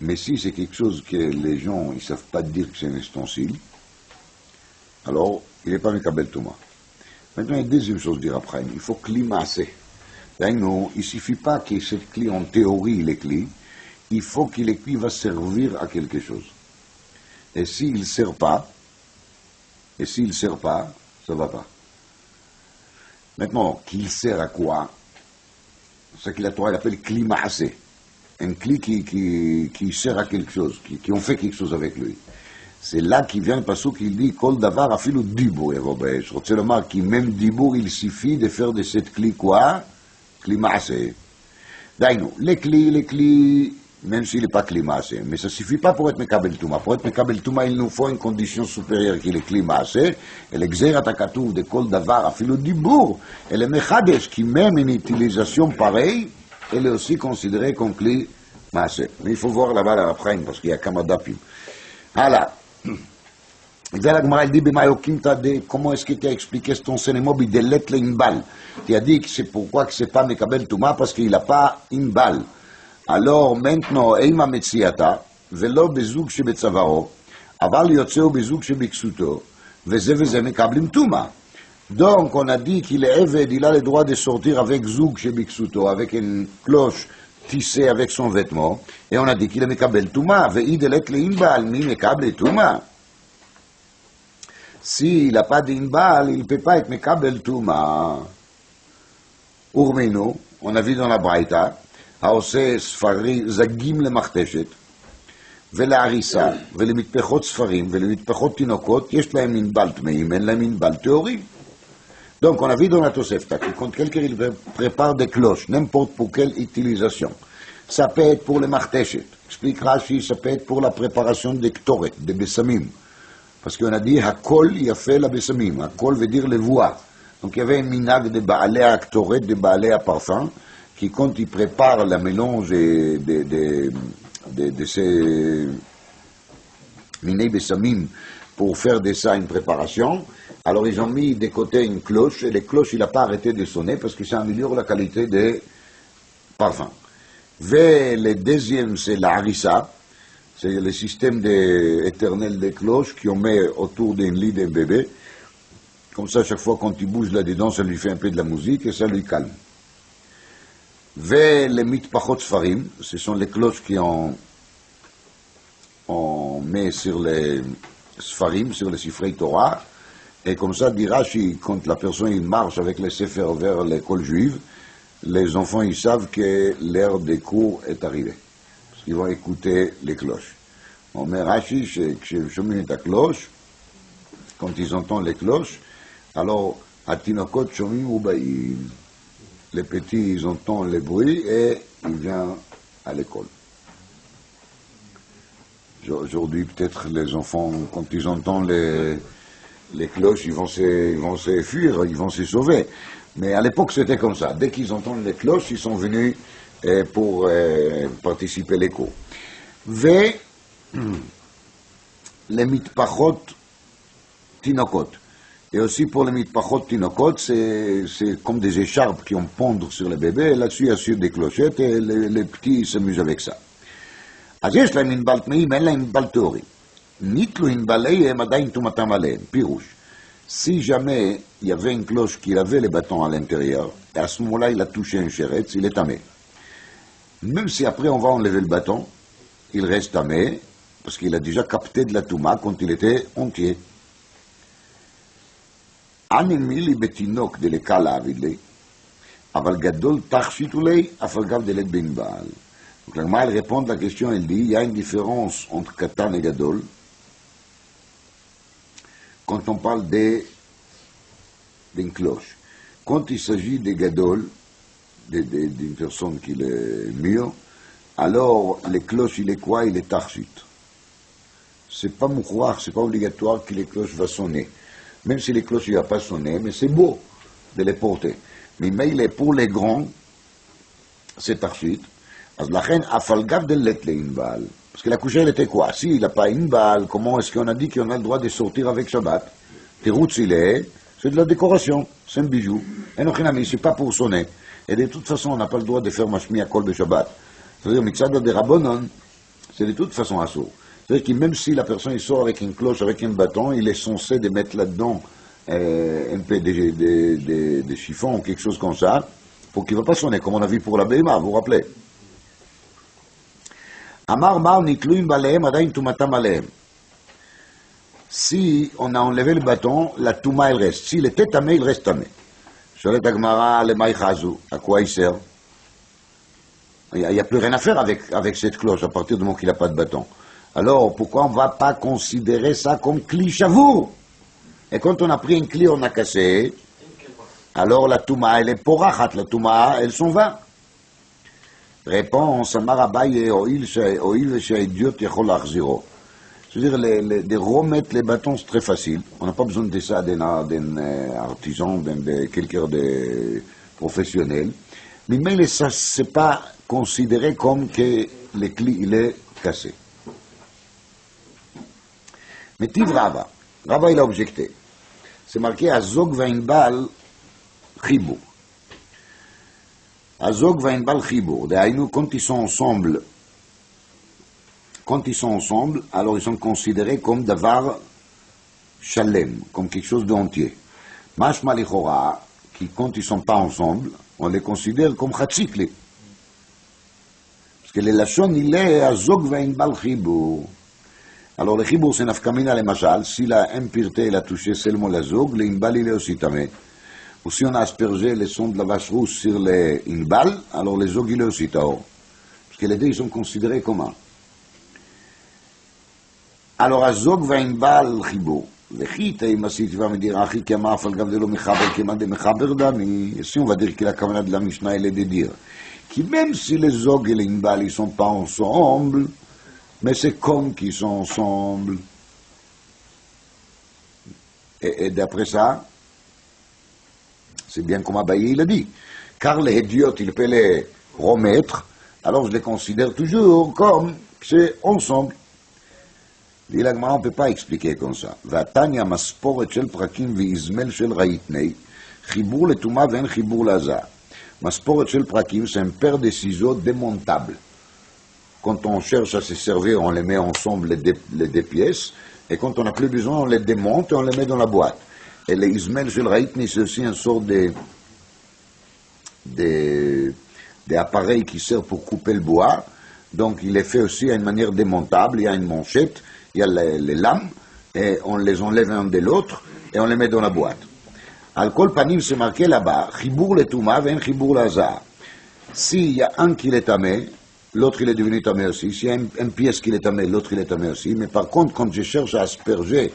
Mais si c'est quelque chose que les gens ils savent pas dire que c'est un ustensile, alors il n'est pas Mekabel Touma. Maintenant, il y a une deuxième chose, dire après, il faut climacer. Il ne suffit pas que cette clé, en théorie, il est clé, il faut que le clé va servir à quelque chose. Et s'il ne sert pas, ça ne va pas. Maintenant, qu'il sert à quoi? C'est ce que la Torah appelle climacer. Un clé qui sert à quelque chose, qui ont fait quelque chose avec lui. C'est là qu'il vient le passage qui dit Kol davar afilu dibour yavo baesh. רוצה לומר כי même dibour il suffit de faire de cette clé quoi? Clé maaseh. D'ailleurs, les clés, même s'il n'est pas clé maaseh, mais ça ne suffit pas pour être Mekabel Touma. Pour être Mekabel Touma, il nous faut une condition supérieure qui est le clé maaseh. Et l'exérat hakatuv de Kol davar afilu dibour, et le mechadesh qui même une utilisation pareille, elle est aussi considérée comme clé maaseh. Mais il faut voir là-bas la reprenne parce qu'il y a kamadapim. Alors, la Gemara dit comment est-ce que tu as expliqué cet enseignement de l'être l'inbal? Tu as dit que c'est pourquoi que c'est pas Mekabel Touma parce qu'il n'a pas inbal. Alors maintenant, Eima Metziata, velo bezug shebetzavaro, aval yotzeo bezug shebiksuto, veze Mekablim Touma. Donc on a dit qu'il est Eved, il a le droit de sortir avec zoug shebiksuto, avec une cloche tissée avec son vêtement, et on a dit qu'il est Mekabel Touma, ve'id l'être l'inbal, mi Mekabel Touma. S'il n'a pas d'inbal, il ne peut pas être Mekabel Touma. Urmeno, on a vu dans la Braïta, העושה זגים למכתשת, ולהריסה, ולמטפחות ספרים, ולמטפחות תינוקות, יש להם מנבל טמאים, אין להם מנבל טהורים. Donc, on a vu dans la Tosefta que quand quelqu'un il prépare des cloches, n'importe pour quelle utilisation, Ça peut être pour les martéchet. Explique Rashi, ça peut être pour la préparation des ktoret, des bessamim. Parce qu'on a dit, Hakol, il a fait la bessamim. Hakol veut dire les voix. Donc il y avait un minag de baalé à ktoret, de baalé à parfum, qui quand ils préparent la mélange de ces minei bessamim pour faire de ça une préparation, alors ils ont mis de côté une cloche, et les cloches, il n'a pas arrêté de sonner parce que ça améliore la qualité des parfums. Et le deuxième, c'est la harissa, c'est le système éternel des cloches qu'on met autour d'un lit d'un bébé. Comme ça, chaque fois quand il bouge là-dedans, ça lui fait un peu de la musique et ça lui calme. Et les mitpachot sfarim, ce sont les cloches on met sur les sfarim, sur les sifrei Torah, et comme ça, dit Rashi, quand la personne il marche avec les sefer vers l'école juive, les enfants ils savent que l'heure des cours est arrivée, parce qu'ils vont écouter les cloches. On met Rashi, כששומעים את הקלוש, quand ils entendent les cloches, alors, התינוקות שומעים ובאים. Les petits, ils entendent les bruits et ils viennent à l'école. Aujourd'hui, peut-être les enfants, quand ils entendent les cloches, ils vont se fuir, ils vont se sauver. Mais à l'époque, c'était comme ça. Dès qu'ils entendent les cloches, ils sont venus pour participer à l'écho. Et les mitpachot tinokot. Et aussi pour les mitpachot tinokot, c'est comme des écharpes qui ont pondre sur les bébés, et là-dessus, il y a sur des clochettes, et les petits s'amusent avec ça. אז יש להם ענבל טמאים, אין להם ענבל טהורים. ניטלו ענבליהם עדיין טומאתם עליהם. פירוש. Si jamais il y avait une cloche qui avait les bâtons à l'intérieur, et à ce moment-là, il a touché un chéretz, il est tamé. Même si après on va enlever le bâton, il reste tamé, parce qu'il a déjà capté de la touma quand il était entier. Animili betinok de lekala avidle, aval gadol tachshitulei, afal gav de let ben baal. Donc la Gemara répond à la question, elle dit, il y a une différence entre Katan et Gadol quand on parle d'une cloche. Quand il s'agit de Gadol, d'une personne qui est mûre, alors les cloches, il est quoi? Il est tarchit. C'est pas mouchoir, c'est pas obligatoire que les cloches vont sonner. Même si les cloches ne vont pas sonner, mais c'est beau de les porter. Mais il est pour les grands, c'est tarchit. אז לכן, אף על גב דלת לענבל, parce que la couchère elle était quoi? Si il n'a pas ענבל, comment est-ce qu'on a dit qu'on a le droit de sortir avec Shabbat? תירוץ il est, c'est de la décoration, c'est un bijou. Et non, c'est pas pour sonner. Et de toute façon, on n'a pas le droit de faire mashmi à kol de Shabbat. C'est-à-dire, mitzad de Rabbanon, c'est de toute façon assourd. C'est-à-dire que même si la personne il sort avec une cloche, avec un bâton, il est censé de mettre là-dedans un peu de chiffon ou quelque chose comme ça, pour qu'il ne va pas sonner, comme on a vu pour la Béma, vous vous rappelez? Amar Mar nitluim balehem adayin tumatam alehem. Si on a enlevé le bâton, la touma elle reste. S'il était tamé, il reste tamé. Sholet Agmara le maïchazu. À quoi il sert? Il n'y a plus rien à faire avec cette cloche à partir du moment qu'il n'a pas de bâton. Alors pourquoi on ne va pas considérer ça comme kli chavour? Et quand on a pris un kli, on a cassé. Alors la touma elle est porachat, la touma elle s'en va. Réponse, Amar Abaye, oil idiot yachol achziro. C'est-à-dire, de remettre les bâtons, c'est très facile. On n'a pas besoin de ça d'un artisan, de quelqu'un de professionnel. Mais ça, c'est pas considéré comme que le cli, il est cassé. Mais Tiv Rava, il a objecté. C'est marqué Azog v'inbal chibou. Azog v'inbal chibou. Quand ils sont ensemble, alors ils sont considérés comme davar shalem, comme quelque chose d'entier. Mashma lichora, qui quand ils sont pas ensemble, on les considère comme chatzikli. Parce que le lachon, il est azog v'inbal chibou. Alors le chibou, c'est nafkamina le machal, si la impureté, il a touché seulement l'azog, l'inbal, il est aussi tamé. Ou si on a aspergé le son de la vache rousse sur les inbal, alors les zog, il est aussi tao. Parce que les deux, ils sont considérés comme un. Alors, הזוג והענבל חיבור. וכי תאים עשיתי והמדירה אחי כמה אף על גב דלא מחבר כמאן דמחבר דמי. Si on va dire que la camarade de la Mishnah elle est de dire qui même si les Zog et les Inbal, ils ne sont pas ensemble, mais c'est comme qu'ils sont ensemble. Et d'après ça, c'est bien comme Abaye il a dit. Car les Hédiot, il peut les remettre, alors je les considère toujours comme c'est ensemble. Dit la Gemara, on ne peut pas expliquer comme ça. Vatanya masporet shel prakim ve'izmel shel raïtnei, chibour le touma ve'en chibour laza. Masporet shel prakim, c'est un paire de ciseaux démontables. Quand on cherche à se servir, on les met ensemble, les deux pièces, et quand on n'a plus besoin, on les démonte et on les met dans la boîte. Et les izmel shel raïtnei, c'est aussi une sorte d'appareil qui sert pour couper le bois. Donc il est fait aussi à une manière démontable, il y a une manchette, il y a les lames, et on les enlève un de l'autre, et on les met dans la boîte. Al kol panim, c'est marqué là-bas, chibour le touma, ven chibour lazar. S'il y a un qui est tamé, l'autre il est devenu tamé aussi. S'il y a une pièce qui est tamé, l'autre il est tamé aussi. Mais par contre, quand je cherche à asperger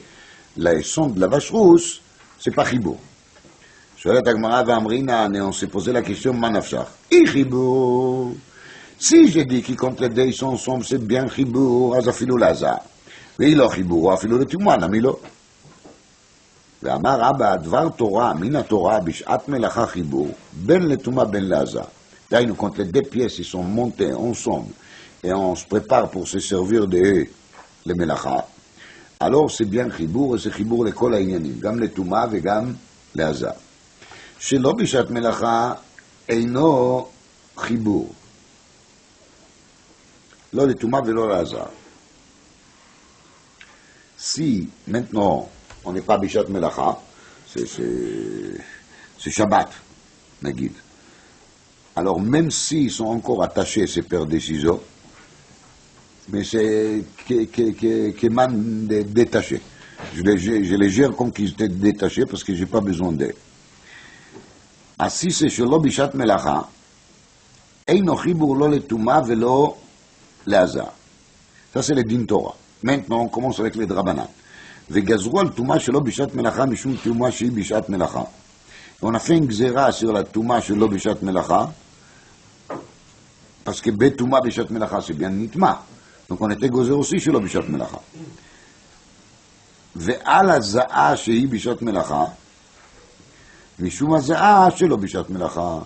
la sonde de la vache rousse, c'est pas chibour. Sholet Agmara v'amrina, et on s'est posé la question, manafshach. I chibour. Si j'ai dit qu'ils contre les deux ils sont ensemble, c'est bien chibour, azafilou lazar. ואי לא חיבור, אפילו לתומה, נמי לא. ואמר רבא, דבר תורה, מן התורה, בשעת מלאכה חיבור, בין לתומה בין לעזה. דהיינו, quand les deux pièces ils sont montées ensemble, et on se prépare pour se servir de les מלאכה, alors c'est bien חיבור, et c'est חיבור לכל העניינים, גם לתומה וגם לעזה. שלא בשעת מלאכה, אינו חיבור. לא לתומה ולא לעזה. Si maintenant on n'est pas Bishat Melacha, c'est Shabbat, Nagid. Alors même s'ils sont encore attachés ces paires de ciseaux, mais c'est qui man détaché. Je les gère comme qu'ils étaient détachés parce que je n'ai pas besoin d'eux. Ah si c'est Shelo Bishat Melacha, Eino Chibur lo letuma velo leaza. Ça c'est le din Torah. Maintenant, on commence avec les drabanan. Vegazrou al touma shelo bishat melacha mishum touma shi bishat melacha. On a fait une gzera sur la touma shelo bishat melacha parce que betouma bishat melacha c'est bien nitma. Donc on était gozer aussi shelo bishat melacha. Ve'al hazaa shehi bishat melacha mishum hazaa shelo bishat melacha.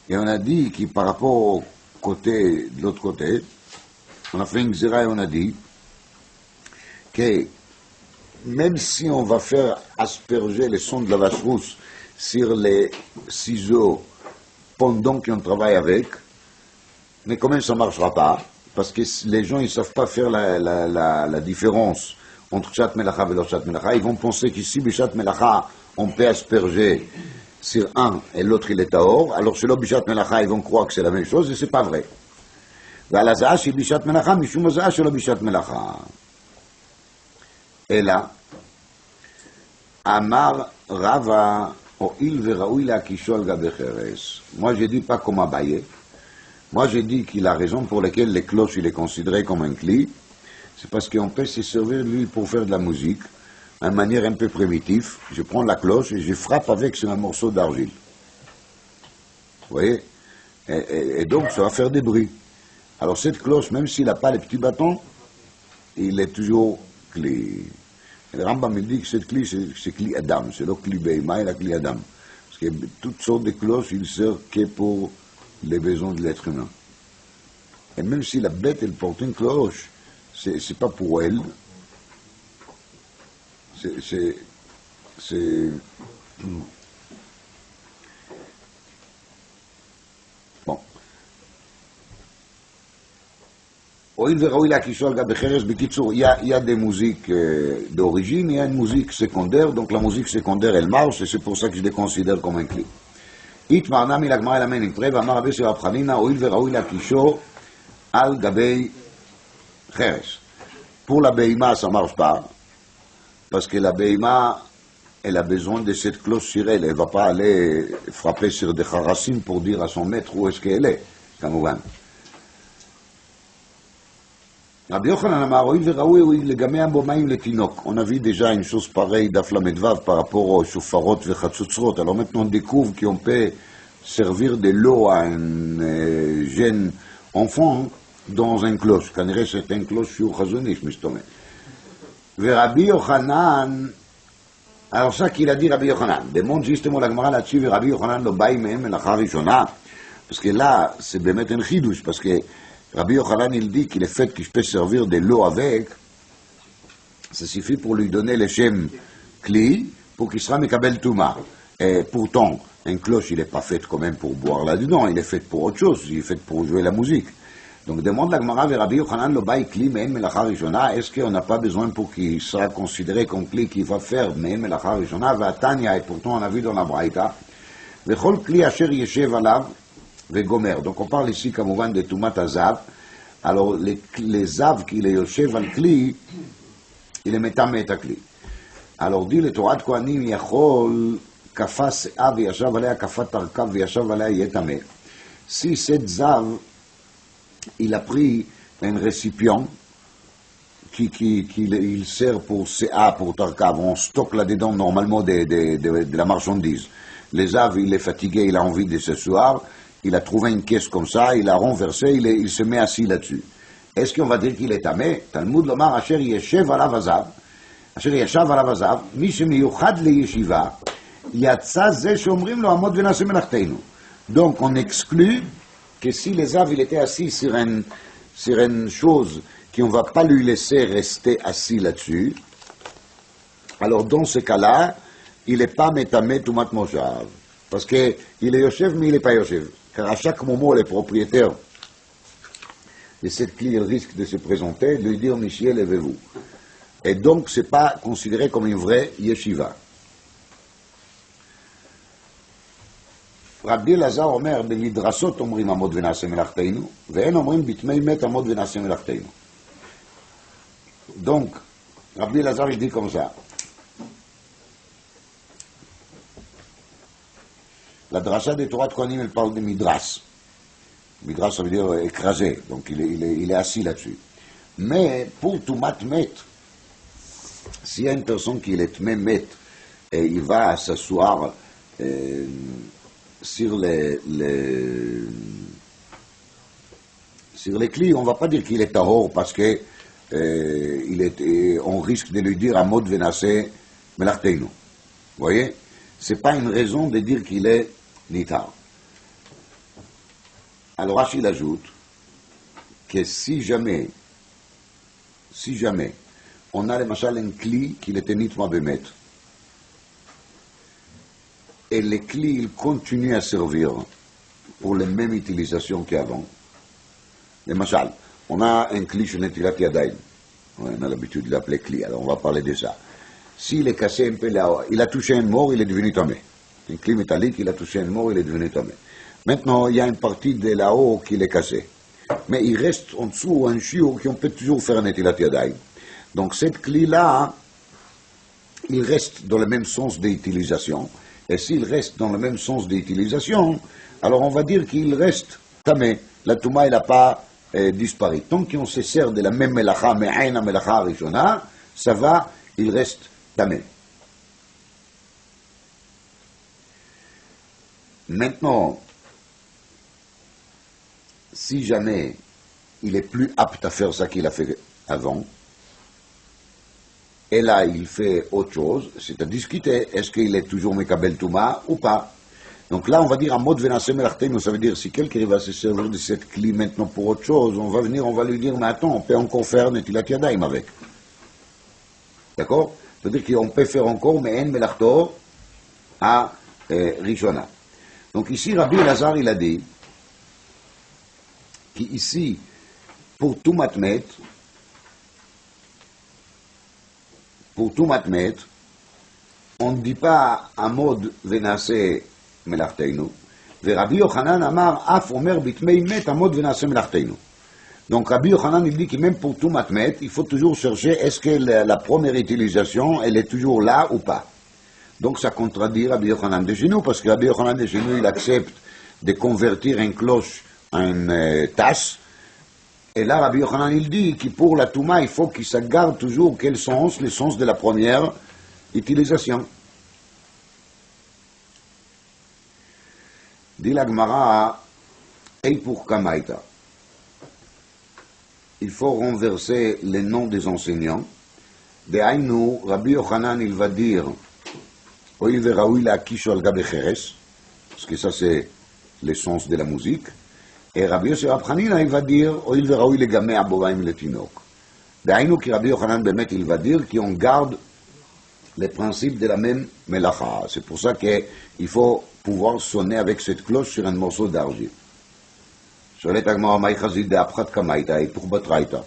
Et on a dit que par rapport au côté de l'autre côté, on a fait une gzera et on a dit que même si on va faire asperger les sons de la vache rousse sur les ciseaux pendant qu'on travaille avec, mais quand même ça ne marchera pas, parce que les gens ils ne savent pas faire la différence entre Shat Melacha et Shat Melacha. Ils vont penser qu'ici, Bishat Melacha, on peut asperger sur un et l'autre il est tahor, alors chez Bishat Melacha, ils vont croire que c'est la même chose et ce n'est pas vrai. והלזעה שהיא בשעת מלאכה משום הזעה שלא בשעת מלאכה. אלא אמר רבא הואיל וראוי להקישו על גבי חרס. Moi je dis pas comme Abaye. Moi je dis qu'il a raison pour laquelle les cloches il est considéré comme un cli. C'est parce qu'on peut se servir de lui pour faire de la musique d'une manière un peu primitive. Je prends la cloche et je frappe avec sur un morceau d'argile. Vous voyez, et donc ça va faire des bruits. Alors cette cloche, même s'il n'a pas les petits bâtons, il est toujours cli. Et le Rambam me dit que cette cli, c'est cli Adam, c'est le cli Beima et la cli Adam. Parce que toutes sortes de cloches, ils servent que pour les besoins de l'être humain. Et même si la bête, elle porte une cloche, c'est pas pour elle. Bon. הואיל וראוי להקישו על גבי חרס, בקיצור, il y a des musiques d'origine, il y a une musique secondaire, donc la musique secondaire elle marche, et c'est pour ça que je les considère comme un cli. התמרנה מלגמרא אל המן נקרא, ואמר רבי יוסי רב חנינא, הואיל וראוי להקישו על גבי חרס. Pour la béima, ça ne marche pas, parce que la béima, elle a besoin de cette cloche sur elle, elle ne va pas aller frapper sur des harassim pour dire à son maître où est-ce qu'elle est, כמובן. Rabbi Yochanan amar, הואיל וראוי הוא לגמע בו מים לתינוק. On a vu déjà une chose pareille d'Af Lamed Vav par rapport aux shofarot וחצוצרות. Alors maintenant on découvre qu'on peut servir de l'eau à un jeune enfant dans un cloche. כנראה c'est un cloche שהוא חזון איש, מסתובב. ורבי יוחנן, alors ça qu'il a dit Rabbi Yochanan, demande justement la Gemara là-dessus, ורבי יוחנן לא בא מהם מלאכה ראשונה, parce que là, c'est באמת un חידוש, parce que Rabbi Yochanan, il dit qu'il est fait que je peux servir de l'eau avec, ça suffit pour lui donner le shem kli, pour qu'il sera mekabel touma. Et pourtant, un cloche, il n'est pas fait quand même pour boire là-dedans, il est fait pour autre chose, il est fait pour jouer la musique. Donc demande la Gemara, Rabbi Yochanan lo baï kli me'en melacha rishona, est-ce qu'on n'a pas besoin pour qu'il soit considéré comme kli qu'il va faire me'en melacha rishona, va'atanya, et pourtant on a vu dans la Braïta, vechol kli asher yeshev alav vegomer. Donc on parle ici, כמובן, de tumat azav. Alors les zav qu'il est yoshev al kli, il est metame et kli. Alors dit le Torah de Kohanim, yachol kafa se'a v'yashav alea kafa tarkav v'yashav alea yetame. Si cette zav, il a pris un récipient il sert pour CA, pour Tarkav, on stocke là-dedans normalement de la marchandise. Les zav, il est fatigué, il a envie de s'asseoir, il a trouvé une caisse comme ça, il a renversé, il se met assis là-dessus. Est-ce qu'on va dire qu'il est tamé? Talmud lomar asher yeshev alav azav, asher yeshav alav azav, mi shemiyuchad leyeshiva, yatsa ze shomrim lo amod venase melachteinu. Donc on exclut que si les zav, il était assis sur une chose qu'on ne va pas lui laisser rester assis là-dessus, alors dans ce cas-là, il n'est pas métamé tumat moshav. Parce qu'il est yoshev, mais il n'est pas yoshev. Car à chaque moment, les propriétaires de cette clé, ils risquent de se présenter, de lui dire, Michiel, levez-vous. Et donc, ce n'est pas considéré comme une vraie yeshiva. רבי אלעזר אומר, במדרסות אומרים עמוד ונעשה מלאכתנו, ואין אומרים בתמי מת עמוד ונעשה מלאכתנו. Donc, Rabbi Elazar, il dit comme ça. La dracha des Torah de Kohanim, elle parle de midras. Midras, ça veut dire écrasé, donc il est assis là-dessus. Mais pour Tumat Met, s'il y a une personne qui est même met, et il va s'asseoir sur les clés, on ne va pas dire qu'il est tahor parce que on risque de lui dire à mode venase melachteinu. Vous voyez? Ce n'est pas une raison de dire qu'il est nitar. Alors Rachid ajoute que si jamais on a le machal un cli qu'il était nitma bemet, et les clés, ils continuent à servir pour les mêmes utilisations qu'avant. Les machal, on a un clé chez Netilat Yadayim. On a l'habitude de l'appeler clé, alors on va parler de ça. S'il est cassé un peu là, il a touché un mort, il est devenu tamé. Un clé métallique, il a touché un mort, il est devenu tamé. Maintenant, il y a une partie de là-haut qui est cassée. Mais il reste en dessous un chiot qu'on peut toujours faire un Netilat Yadayim. Donc cette clé-là, il reste dans le même sens d'utilisation. Et s'il reste dans le même sens d'utilisation, alors on va dire qu'il reste tamé. La touma, elle n'a pas disparu. Tant qu'on se sert de la même melacha, me'aina melacha rishona, ça va, il reste tamé. Maintenant, si jamais il est plus apte à faire ça qu'il a fait avant, et là, il fait autre chose, c'est à discuter. Est-ce qu'il est toujours Mekabel Touma ou pas? Donc là, on va dire, Amod Venase Melachteinu, ça veut dire, si quelqu'un va se servir de cette clé maintenant pour autre chose, on va venir, on va lui dire, mais attends, on peut encore faire Netilat Yadayim avec. D'accord? Ça veut dire qu'on peut faire encore, mais En Melachto à Rishona. Donc ici, Rabbi Elazar, il a dit, qu'ici, pour tout matmet, on ne dit pas Amod Venase Melachteinu, et Rabbi Yochanan Amar Af Omer Bitmei Met Amod Venase Melachteinu. Donc Rabbi Yochanan il dit que même pour tout matmet, il faut toujours chercher est-ce que la première utilisation, elle est toujours là ou pas. Donc ça contredit Rabbi Yochanan de chez nous, parce que Rabbi Yochanan de chez nous, il accepte de convertir une cloche en une tasse. Et là, Rabbi Yochanan, il dit que pour la Touma, il faut qu'il se garde toujours quel sens, le sens de la première utilisation. Dit la Gemara, et pour Kamaïta. Il faut renverser les noms des enseignants. De Aïnou, Rabbi Yochanan, il va dire, Oil veraoui la kisho al gabe cheres, parce que ça c'est l'essence de la musique. Et Rabbi Yosef Abchanina, il va dire, Oil veraoui le game abovaim le tinok. De Aïnou, qui Rabbi Yochanan, Bemet, il va dire qu'on garde les principes de la même melacha. C'est pour ça qu'il faut pouvoir sonner avec cette cloche sur un morceau d'argile. Sur Agmara Maïchazid de Aprat Kamaïta et pour Batraïta.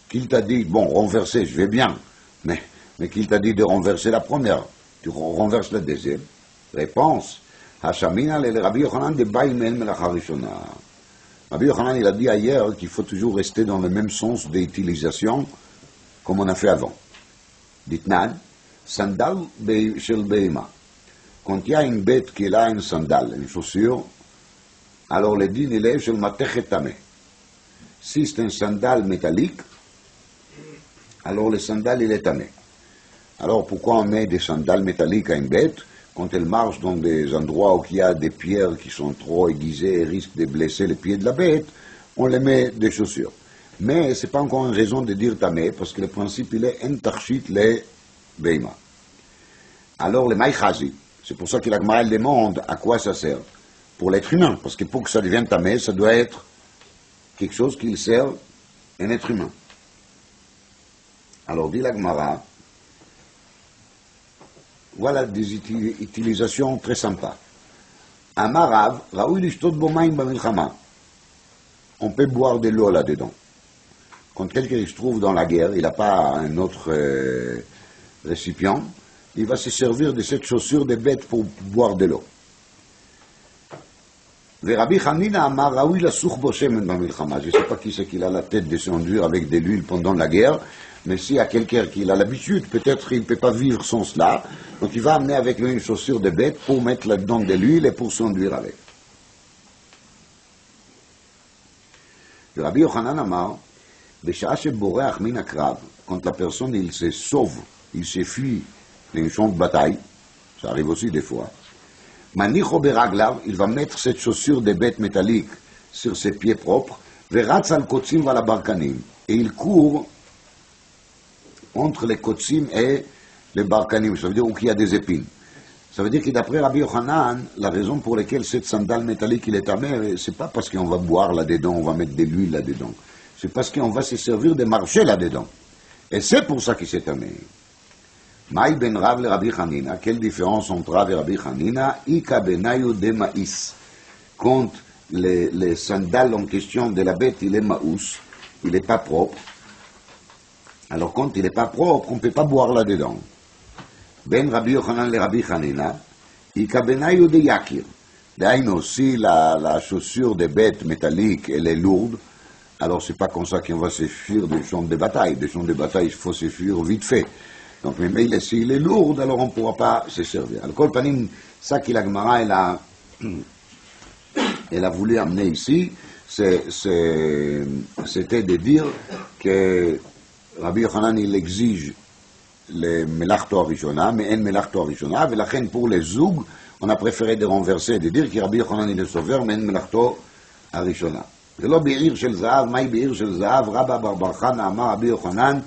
Qu'il t'a dit, bon, renverser, je vais bien, mais qu'il t'a dit de renverser la première, tu renverses la deuxième. Réponse, Hashamina le Rabbi Yochanan de Baïmel Melacha Rishona. Rabbi Yochanan, il a dit ailleurs qu'il faut toujours rester dans le même sens d'utilisation comme on a fait avant. Ditnan, sandal shel beima. Quand il y a une bête qui a une sandale, une chaussure, alors le din il est shel matechet tameh. Si c'est un sandal métallique, alors le sandal il est tameh. Alors pourquoi on met des sandales métalliques à une bête quand elle marche dans des endroits où il y a des pierres qui sont trop aiguisées et risquent de blesser les pieds de la bête, on les met des chaussures. Mais ce n'est pas encore une raison de dire tameh, parce que le principe il est en tarchit le beima. Alors le maïchazi, c'est pour ça que la Gemara demande à quoi ça sert. Pour l'être humain, parce que pour que ça devienne tameh, ça doit être quelque chose qui sert un être humain. Alors dit la Gemara, voilà des utilisations très sympas. Amarav, raoui lishtot bomaim bamilchama. On peut boire de l'eau là-dedans. Quand quelqu'un se trouve dans la guerre, il n'a pas un autre récipient, il va se servir de cette chaussure de bête pour boire de l'eau. Rabbi Hanina amar raoui la soukh bo shemen bamilchama. Je ne sais pas qui c'est qu'il a la tête de s'enduire avec de l'huile pendant la guerre, mais s'il y a quelqu'un qui a l'habitude, peut-être qu'il ne peut pas vivre sans cela, donc il va amener avec lui une chaussure de bête pour mettre là-dedans de l'huile et pour s'enduire avec. Rabbi Yochanan amar, Besha'a sheborach min hakrav, quand la personne il se sauve, il se fuit d'un champ de bataille, ça arrive aussi des fois, Manicho beraglav, il va mettre cette chaussure de bête métallique sur ses pieds propres, veratz al kotzim vala barkanim, et il court entre les kotzim et les barkanim, ça veut dire où il y a des épines. Ça veut dire que d'après Rabbi Yochanan, la raison pour laquelle cette sandale métallique il est tameh, c'est pas parce qu'on va boire là-dedans, on va mettre de l'huile là-dedans. C'est parce qu'on va se servir de marcher là-dedans. Et c'est pour ça qu'il s'est tameh. Maï ben Rav le Rabbi Hanina, quelle différence entre Rav et Rabbi Hanina? Ika benayu de maïs. Quand les sandales en question de la bête, il est maïs, il n'est pas propre. Alors quand il n'est pas propre, on ne peut pas boire là-dedans. Ben Rabbi Yochanan le Rabbi Hanina, Ika benayu de yakir. D'ailleurs, si la chaussure de bête métallique, elle est lourde, alors c'est pas comme ça qu'on va se fuir des champs de bataille. Des champs de bataille, il faut se fuir vite fait. Donc, mais s'il est lourd, alors on ne pourra pas se servir. Alors, Kol Panim, ça que la Gemara, elle a voulu amener ici, c'était de dire que Rabbi Yochanan, il exige le Melachto Arishona, mais en Melachto Arishona, et la reine pour les Zoug, on a préféré de renverser, de dire que Rabbi Yochanan, il est sauveur, mais en Melachto Arishona. זה לא בעיר של זהב, מהי בעיר של זהב? רבא בר בר חנא אמר רבי יוחנן,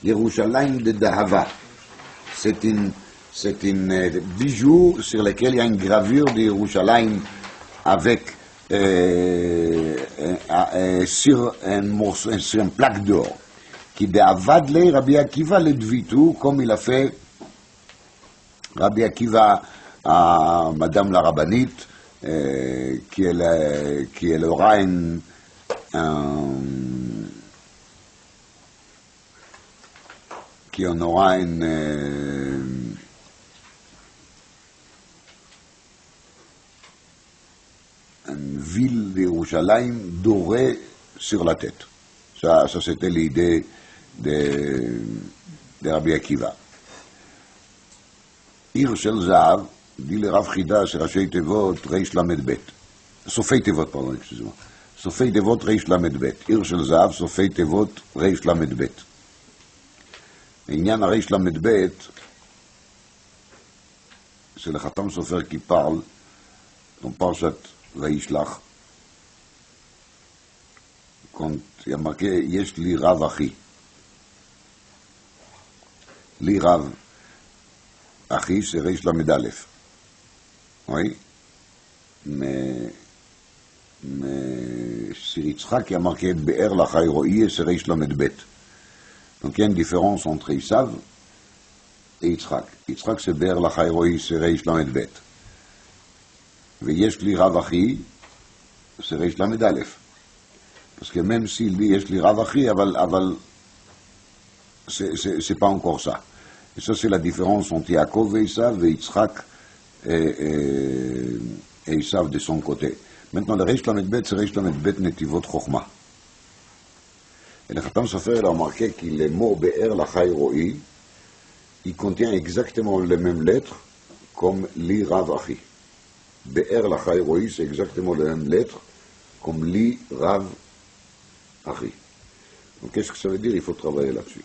ירושלים דדהבה. C'est un bijou sur lequel il y a une gravure de Yerushalayim avec sur une plaque d'or. Qui d'avad le Rabbi Akiva le dvitu, comme il a fait Rabbi Akiva à Madame la Rabbanite, qu'elle aura qui en aura une ville d'Yerushalayim dorée sur la tête. Ça c'était l'idée de Rabbi Akiva. עיר של זהב, dit le Rav Chida, c'est ראשי תיבות ריש למד ב', סופי תיבות, pardon, excusez-moi. סופי תיבות ריש למד ב', עיר של זהב, סופי תיבות ריש למד ב'. עניין הריש למד ב', c'est le Khatam Sofer qui parle dans Parshat Vaishlach, quand il y a marqué Yesh li Rav Achi. Li Rav Achi, c'est Reish Lamed Aleph. Oui, mais sur Yitzhak, il y a marqué Be'er Lachai Ro'i, c'est Reish Lamed Bet. Donc il y a une différence entre Isav et Yitzhak. Yitzhak, c'est Be'er Lachai Ro'i, c'est Reish Lamed Bet. Veyesh li Rav Achi, c'est Reish Lamed Aleph. Parce que même s'il dit Yesh li Rav Achi, c'est pas encore ça. Et ça, c'est la différence entre Yaakov et Isav, et Yitzhak et Isav de son côté. Maintenant, le Reish Lamed Bet, c'est Reish Lamed Bet Netivot Chochma. Et le Khatam Sofer, il a remarqué que le mot Be'er Lachai Ro'i, il contient exactement les mêmes lettres comme Li Rav Achi. Be'er Lachai Ro'i, c'est exactement les mêmes lettres comme Li Rav Achi. Donc, qu'est-ce que ça veut dire? Il faut travailler là-dessus.